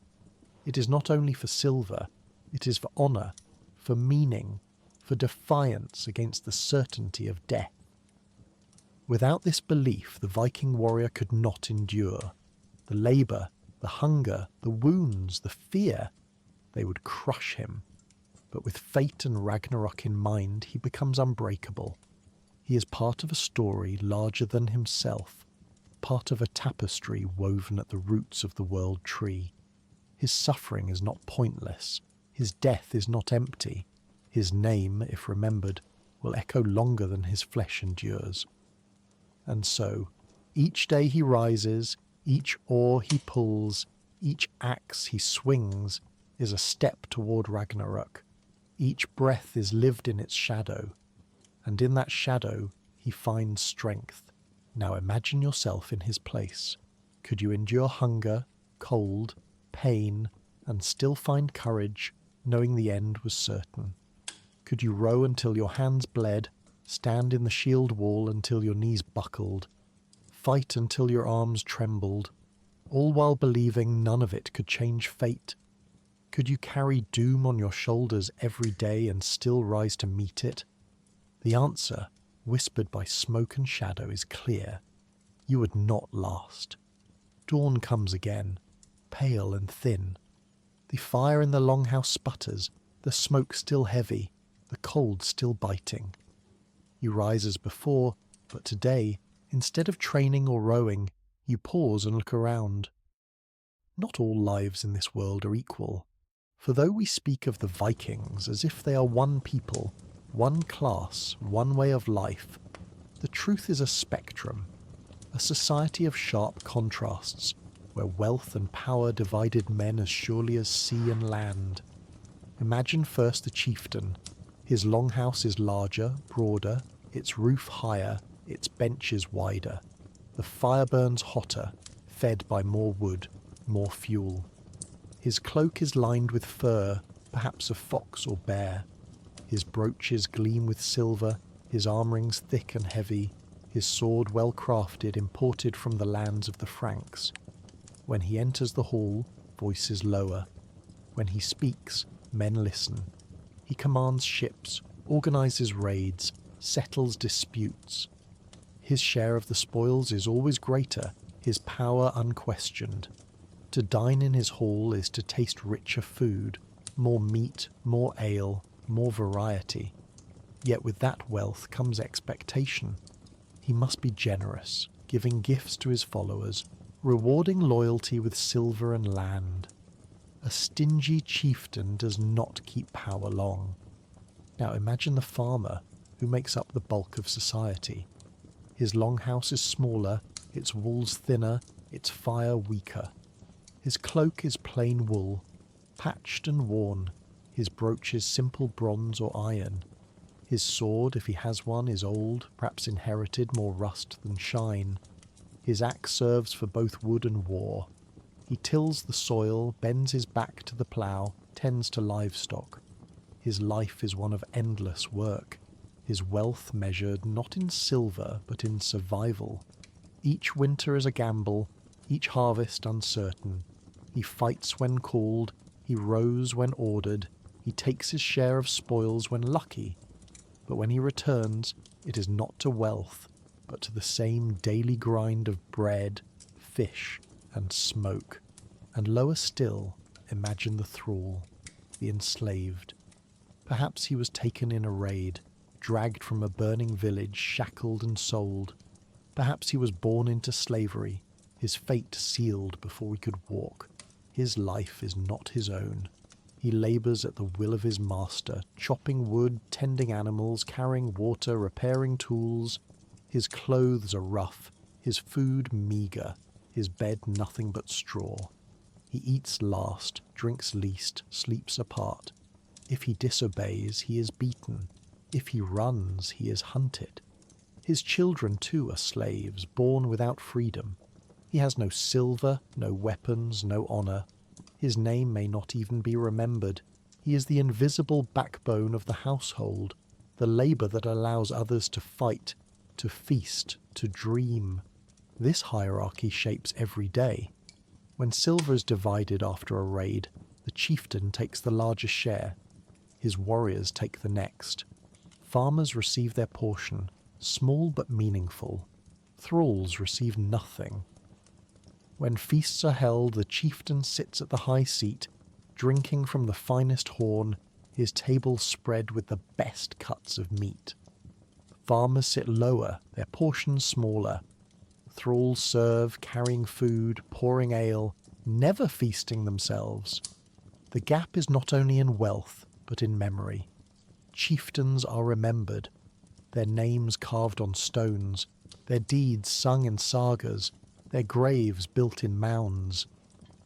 It is not only for silver, it is for honour, for meaning, for defiance against the certainty of death. Without this belief, the Viking warrior could not endure. The labour, the hunger, the wounds, the fear, they would crush him. But with fate and Ragnarok in mind, he becomes unbreakable. He is part of a story larger than himself, part of a tapestry woven at the roots of the world tree. His suffering is not pointless. His death is not empty. His name, if remembered, will echo longer than his flesh endures. And so, each day he rises, each oar he pulls, each axe he swings is a step toward Ragnarok. Each breath is lived in its shadow, and in that shadow he finds strength. Now imagine yourself in his place. Could you endure hunger, cold, pain, and still find courage, knowing the end was certain? Could you row until your hands bled, stand in the shield wall until your knees buckled, fight until your arms trembled, all while believing none of it could change fate? Could you carry doom on your shoulders every day and still rise to meet it? The answer, whispered by smoke and shadow, is clear. You would not last. Dawn comes again, pale and thin. The fire in the longhouse sputters, the smoke still heavy, the cold still biting. You rise as before, but today, instead of training or rowing, you pause and look around. Not all lives in this world are equal, for though we speak of the Vikings as if they are one people, one class, one way of life, the truth is a spectrum, a society of sharp contrasts, where wealth and power divided men as surely as sea and land. Imagine first the chieftain. His longhouse is larger, broader, its roof higher, its benches wider. The fire burns hotter, fed by more wood, more fuel. His cloak is lined with fur, perhaps of fox or bear. His brooches gleam with silver, his armourings thick and heavy, his sword well crafted, imported from the lands of the Franks. When he enters the hall, voices lower. When he speaks, men listen. He commands ships, organises raids, settles disputes. His share of the spoils is always greater, his power unquestioned. To dine in his hall is to taste richer food, more meat, more ale, more variety. Yet with that wealth comes expectation. He must be generous, giving gifts to his followers, rewarding loyalty with silver and land. A stingy chieftain does not keep power long. Now imagine the farmer who makes up the bulk of society. His longhouse is smaller, its walls thinner, its fire weaker. His cloak is plain wool, patched and worn, his brooches simple bronze or iron. His sword, if he has one, is old, perhaps inherited, more rust than shine. His axe serves for both wood and war. He tills the soil, bends his back to the plough, tends to livestock. His life is one of endless work, his wealth measured not in silver but in survival. Each winter is a gamble, each harvest uncertain. He fights when called, he rows when ordered, he takes his share of spoils when lucky. But when he returns, it is not to wealth, but to the same daily grind of bread, fish, and smoke. And lower still, imagine the thrall, the enslaved. Perhaps he was taken in a raid, dragged from a burning village, shackled and sold. Perhaps he was born into slavery, his fate sealed before he could walk. His life is not his own. He labours at the will of his master, chopping wood, tending animals, carrying water, repairing tools. His clothes are rough, his food meagre, his bed nothing but straw. He eats last, drinks least, sleeps apart. If he disobeys, he is beaten. If he runs, he is hunted. His children too are slaves, born without freedom. He has no silver, no weapons, no honour. His name may not even be remembered. He is the invisible backbone of the household, the labour that allows others to fight, to feast, to dream. This hierarchy shapes every day. When silver is divided after a raid, the chieftain takes the largest share. His warriors take the next. Farmers receive their portion, small but meaningful. Thralls receive nothing. When feasts are held, the chieftain sits at the high seat, drinking from the finest horn, his table spread with the best cuts of meat. Farmers sit lower, their portions smaller. Thralls serve, carrying food, pouring ale, never feasting themselves. The gap is not only in wealth, but in memory. Chieftains are remembered, their names carved on stones, their deeds sung in sagas, their graves built in mounds.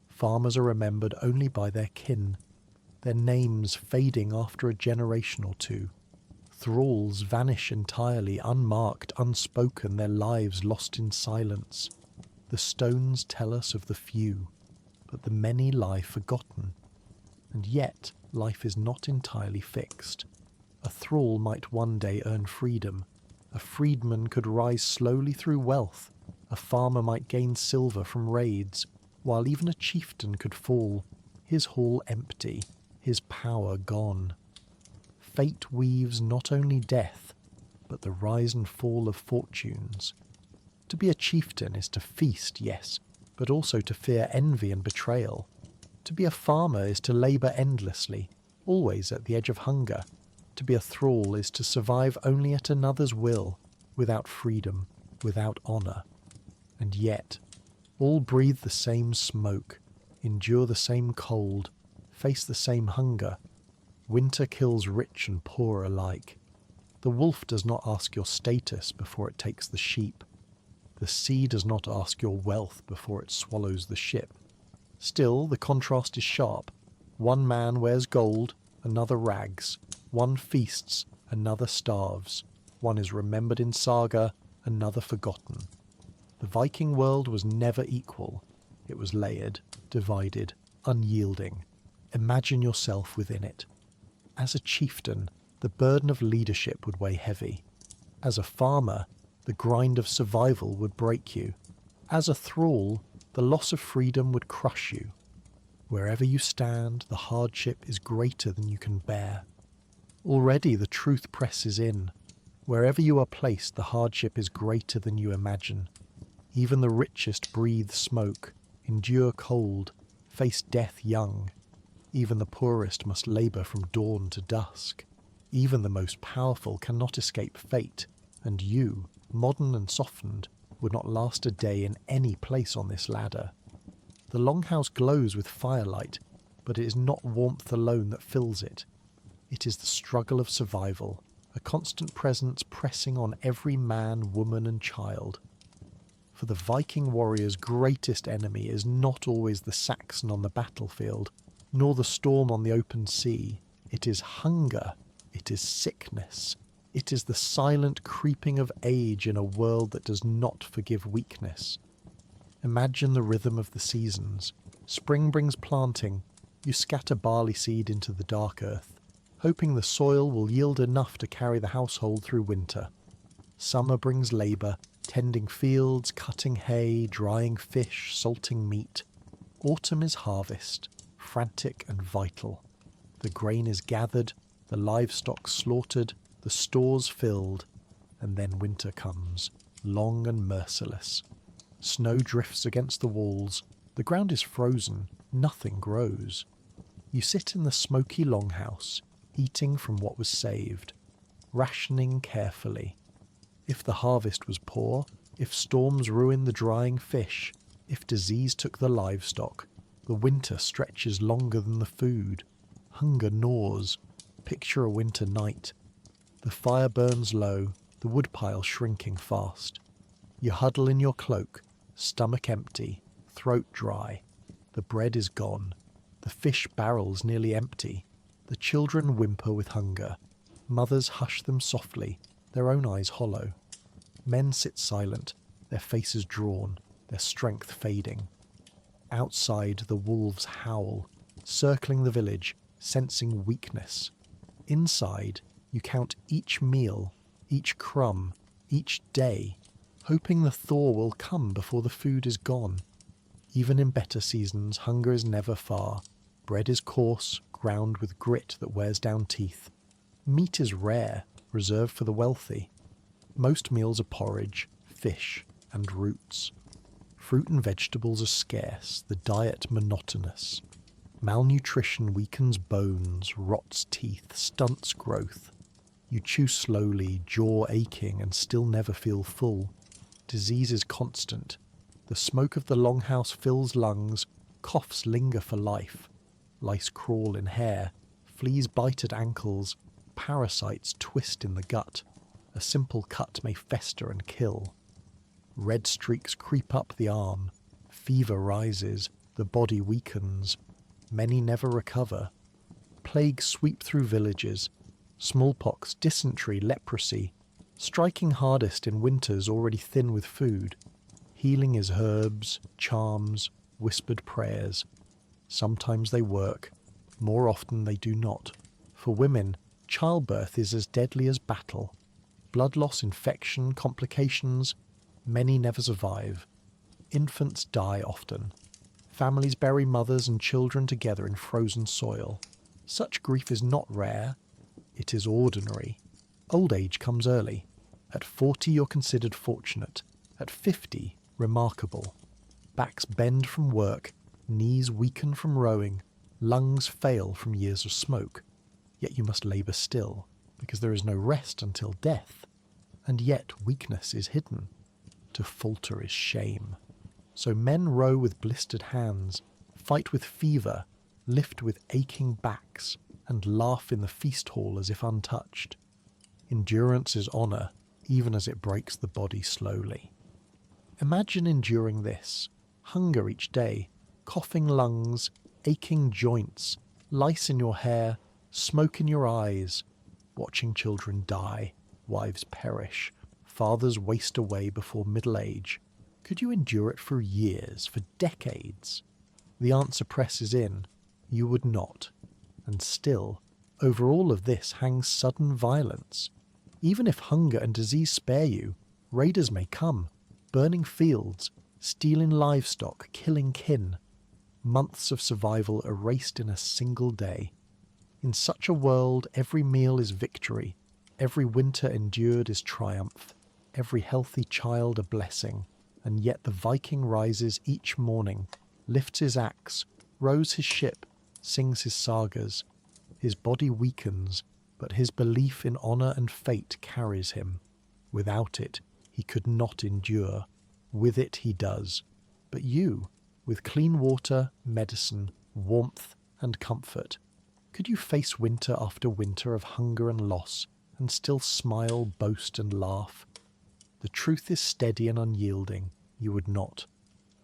Farmers are remembered only by their kin, their names fading after a generation or two. Thralls vanish entirely, unmarked, unspoken, their lives lost in silence. The stones tell us of the few, but the many lie forgotten. And yet, life is not entirely fixed. A thrall might one day earn freedom. A freedman could rise slowly through wealth. A farmer might gain silver from raids, while even a chieftain could fall, his hall empty, his power gone. Fate weaves not only death, but the rise and fall of fortunes. To be a chieftain is to feast, yes, but also to fear envy and betrayal. To be a farmer is to labour endlessly, always at the edge of hunger. To be a thrall is to survive only at another's will, without freedom, without honour. And yet, all breathe the same smoke, endure the same cold, face the same hunger. Winter kills rich and poor alike. The wolf does not ask your status before it takes the sheep. The sea does not ask your wealth before it swallows the ship. Still, the contrast is sharp. One man wears gold, another rags. One feasts, another starves. One is remembered in saga, another forgotten. The Viking world was never equal. It was layered, divided, unyielding. Imagine yourself within it. As a chieftain, the burden of leadership would weigh heavy. As a farmer, the grind of survival would break you. As a thrall, the loss of freedom would crush you. Wherever you stand, the hardship is greater than you can bear. Already the truth presses in. Wherever you are placed, the hardship is greater than you imagine. Even the richest breathe smoke, endure cold, face death young. Even the poorest must labour from dawn to dusk. Even the most powerful cannot escape fate, and you, modern and softened, would not last a day in any place on this ladder. The longhouse glows with firelight, but it is not warmth alone that fills it. It is the struggle of survival, a constant presence pressing on every man, woman and child. For the Viking warrior's greatest enemy is not always the Saxon on the battlefield, nor the storm on the open sea. It is hunger, it is sickness, it is the silent creeping of age in a world that does not forgive weakness. Imagine the rhythm of the seasons. Spring brings planting. You scatter barley seed into the dark earth, hoping the soil will yield enough to carry the household through winter. Summer brings labour, tending fields, cutting hay, drying fish, salting meat. Autumn is harvest, frantic and vital. The grain is gathered, the livestock slaughtered, the stores filled, and then winter comes, long and merciless. Snow drifts against the walls, the ground is frozen, nothing grows. You sit in the smoky longhouse, eating from what was saved, rationing carefully. If the harvest was poor, if storms ruined the drying fish, if disease took the livestock, the winter stretches longer than the food. Hunger gnaws. Picture a winter night. The fire burns low, the woodpile shrinking fast. You huddle in your cloak, stomach empty, throat dry. The bread is gone. The fish barrels nearly empty. The children whimper with hunger. Mothers hush them softly, their own eyes hollow. Men sit silent, their faces drawn, their strength fading. Outside, the wolves howl, circling the village, sensing weakness. Inside, you count each meal, each crumb, each day, hoping the thaw will come before the food is gone. Even in better seasons, hunger is never far. Bread is coarse, ground with grit that wears down teeth. Meat is rare, reserved for the wealthy. Most meals are porridge, fish, and roots. Fruit and vegetables are scarce, the diet monotonous. Malnutrition weakens bones, rots teeth, stunts growth. You chew slowly, jaw aching, and still never feel full. Disease is constant. The smoke of the longhouse fills lungs, coughs linger for life. Lice crawl in hair, fleas bite at ankles, parasites twist in the gut. A simple cut may fester and kill. Red streaks creep up the arm. Fever rises, the body weakens. Many never recover. Plagues sweep through villages. Smallpox, dysentery, leprosy, striking hardest in winters already thin with food. Healing is herbs, charms, whispered prayers. Sometimes they work, more often they do not. For women, childbirth is as deadly as battle. Blood loss, infection, complications, many never survive. Infants die often. Families bury mothers and children together in frozen soil. Such grief is not rare, it is ordinary. Old age comes early. At 40 you're considered fortunate. At 50, remarkable. Backs bend from work, knees weaken from rowing, lungs fail from years of smoke. Yet you must labour still, because there is no rest until death. And yet weakness is hidden. To falter is shame. So men row with blistered hands, fight with fever, lift with aching backs, and laugh in the feast hall as if untouched. Endurance is honour, even as it breaks the body slowly. Imagine enduring this. Hunger each day, coughing lungs, aching joints, lice in your hair, smoke in your eyes, watching children die, wives perish, fathers waste away before middle age. Could you endure it for years, for decades? The answer presses in. You would not. And still, over all of this hangs sudden violence. Even if hunger and disease spare you, raiders may come, burning fields, stealing livestock, killing kin. Months of survival erased in a single day. In such a world, every meal is victory. Every winter endured is triumph. Every healthy child a blessing. And yet the Viking rises each morning, lifts his axe, rows his ship, sings his sagas. His body weakens, but his belief in honour and fate carries him. Without it, he could not endure. With it he does. But you, with clean water, medicine, warmth, and comfort, could you face winter after winter of hunger and loss, and still smile, boast, and laugh? The truth is steady and unyielding. You would not.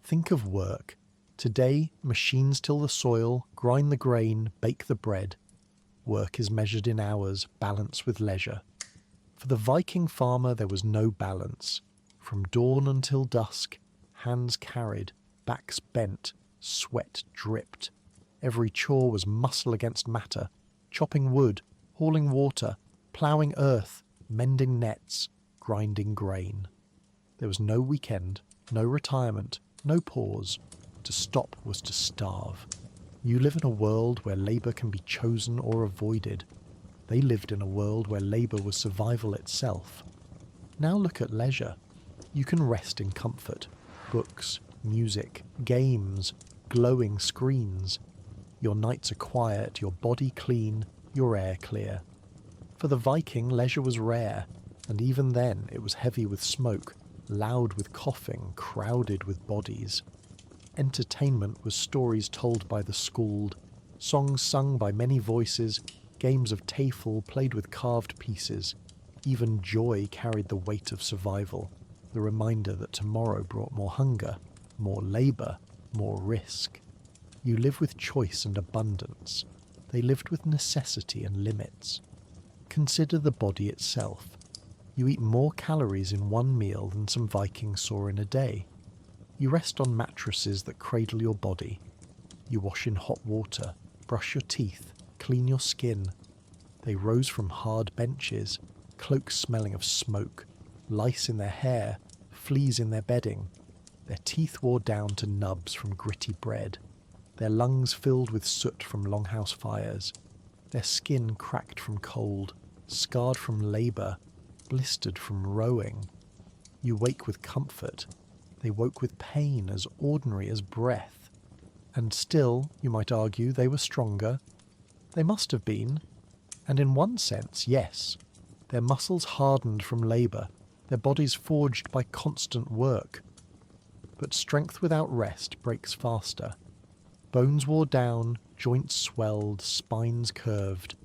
Think of work. Today, machines till the soil, grind the grain, bake the bread. Work is measured in hours, balance with leisure. For the Viking farmer there was no balance. From dawn until dusk, hands carried, backs bent, Sweat dripped. Every chore was muscle against matter, chopping wood, hauling water, ploughing earth, mending nets, grinding grain. There was no weekend, no retirement, no pause. To stop was to starve. You live in a world where labour can be chosen or avoided. They lived in a world where labour was survival itself. Now look at leisure. You can rest in comfort. Books, music, games, glowing screens. Your nights are quiet, your body clean, your air clear. For the Viking, leisure was rare, and even then it was heavy with smoke, loud with coughing, crowded with bodies. Entertainment was stories told by the schooled, songs sung by many voices, games of tafel played with carved pieces. Even joy carried the weight of survival, the reminder that tomorrow brought more hunger, more labour, more risk. You live with choice and abundance. They lived with necessity and limits. Consider the body itself. You eat more calories in one meal than some Vikings saw in a day. You rest on mattresses that cradle your body. You wash in hot water, brush your teeth, clean your skin. They rose from hard benches, cloaks smelling of smoke, lice in their hair, fleas in their bedding. Their teeth wore down to nubs from gritty bread. Their lungs filled with soot from longhouse fires. Their skin cracked from cold, scarred from labour, blistered from rowing. You wake with comfort. They woke with pain as ordinary as breath. And still, you might argue, they were stronger. They must have been. And in one sense, yes. Their muscles hardened from labour, their bodies forged by constant work. But strength without rest breaks faster. Bones wore down, joints swelled, spines curved.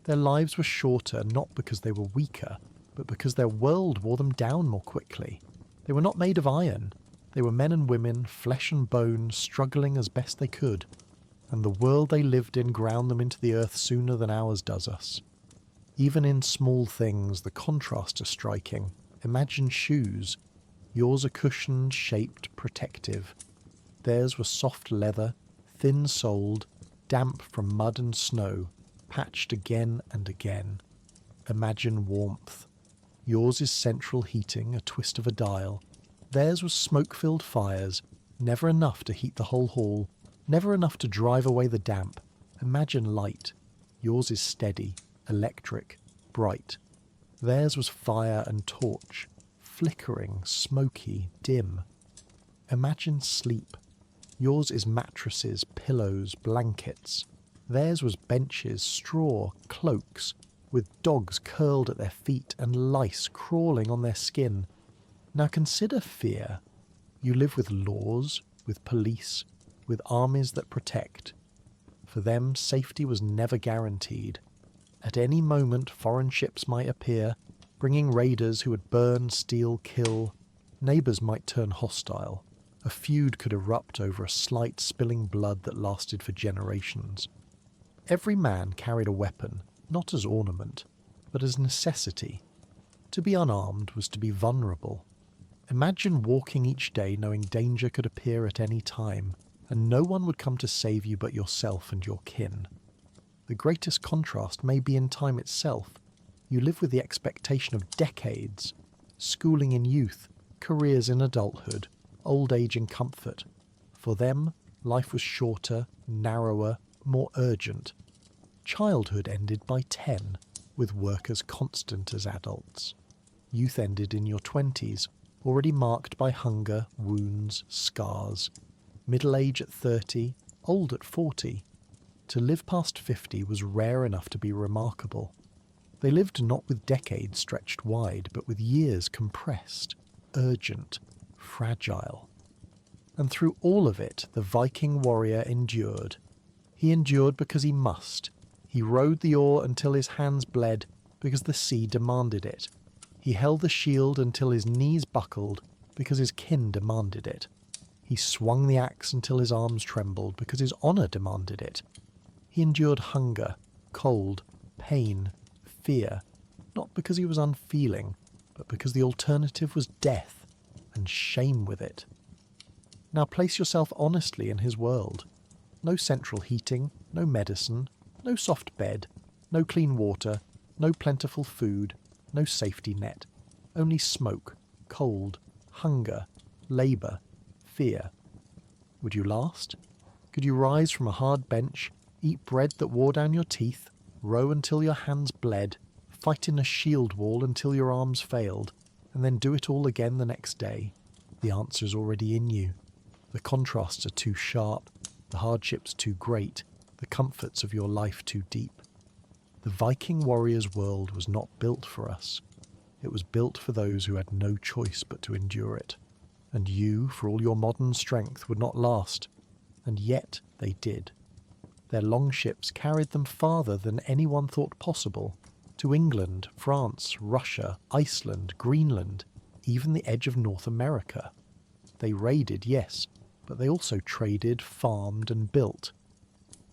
Their lives were shorter not because they were weaker, but because their world wore them down more quickly. They were not made of iron. They were men and women, flesh and bone, struggling as best they could. And the world they lived in ground them into the earth sooner than ours does us. Even in small things, the contrasts are striking. Imagine shoes. Yours are cushioned, shaped, protective. Theirs were soft leather, thin-soled, damp from mud and snow, patched again and again. Imagine warmth. Yours is central heating, a twist of a dial. Theirs was smoke-filled fires, never enough to heat the whole hall, never enough to drive away the damp. Imagine light. Yours is steady, electric, bright. Theirs was fire and torch, flickering, smoky, dim. Imagine sleep. Yours is mattresses, pillows, blankets. Theirs was benches, straw, cloaks, with dogs curled at their feet and lice crawling on their skin. Now consider fear. You live with laws, with police, with armies that protect. For them, safety was never guaranteed. At any moment, foreign ships might appear, bringing raiders who would burn, steal, kill. Neighbours might turn hostile. A feud could erupt over a slight spilling blood that lasted for generations. Every man carried a weapon, not as ornament, but as necessity. To be unarmed was to be vulnerable. Imagine walking each day knowing danger could appear at any time, and no one would come to save you but yourself and your kin. The greatest contrast may be in time itself. You live with the expectation of decades, schooling in youth, careers in adulthood, old age in comfort. For them, life was shorter, narrower, more urgent. Childhood ended by 10, with work as constant as adults. Youth ended in your 20s, already marked by hunger, wounds, scars. Middle age at 30, old at 40. To live past 50 was rare enough to be remarkable. They lived not with decades stretched wide, but with years compressed, urgent, fragile. And through all of it, the Viking warrior endured. He endured because he must. He rowed the oar until his hands bled, because the sea demanded it. He held the shield until his knees buckled, because his kin demanded it. He swung the axe until his arms trembled, because his honour demanded it. He endured hunger, cold, pain, fear, not because he was unfeeling, but because the alternative was death, and shame with it. Now place yourself honestly in his world. No central heating, no medicine, no soft bed, no clean water, no plentiful food, no safety net. Only smoke, cold, hunger, labour, fear. Would you last? Could you rise from a hard bench, eat bread that wore down your teeth, row until your hands bled, fight in a shield wall until your arms failed, and then do it all again the next day? The answer is already in you. The contrasts are too sharp, the hardships too great, the comforts of your life too deep. The Viking warrior's world was not built for us. It was built for those who had no choice but to endure it. And you, for all your modern strength, would not last. And yet they did. Their long ships carried them farther than anyone thought possible, to England, France, Russia, Iceland, Greenland, even the edge of North America. They raided, yes, but they also traded, farmed and built.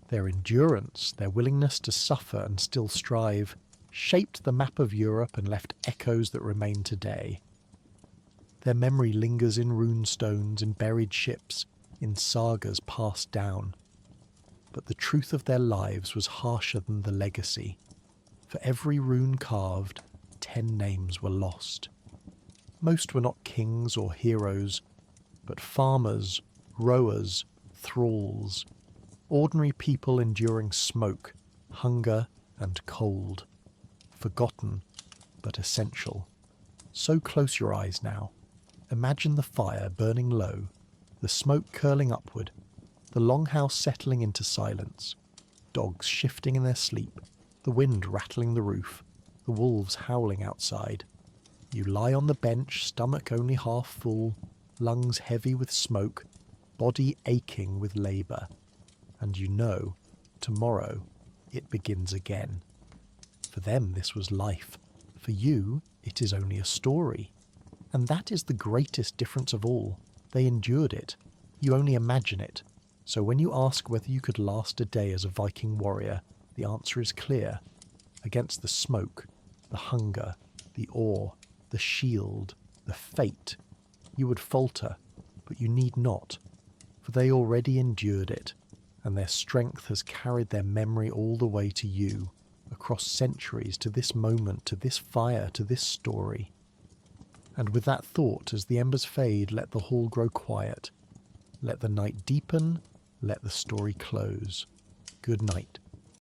Their endurance, their willingness to suffer and still strive, shaped the map of Europe and left echoes that remain today. Their memory lingers in rune stones, in buried ships, in sagas passed down. But the truth of their lives was harsher than the legacy. For every rune carved, 10 names were lost. Most were not kings or heroes, but farmers, rowers, thralls, ordinary people enduring smoke, hunger and cold. Forgotten, but essential. So close your eyes now. Imagine the fire burning low, the smoke curling upward, the longhouse settling into silence, dogs shifting in their sleep, the wind rattling the roof, the wolves howling outside. You lie on the bench, stomach only half full, lungs heavy with smoke, body aching with labour. And you know, tomorrow it begins again. For them this was life. For you, it is only a story. And that is the greatest difference of all. They endured it. You only imagine it. So when you ask whether you could last a day as a Viking warrior, the answer is clear. Against the smoke, the hunger, the awe, the shield, the fate, you would falter, but you need not, for they already endured it, and their strength has carried their memory all the way to you, across centuries, to this moment, to this fire, to this story. And with that thought, as the embers fade, let the hall grow quiet. Let the night deepen, let the story close. Good night.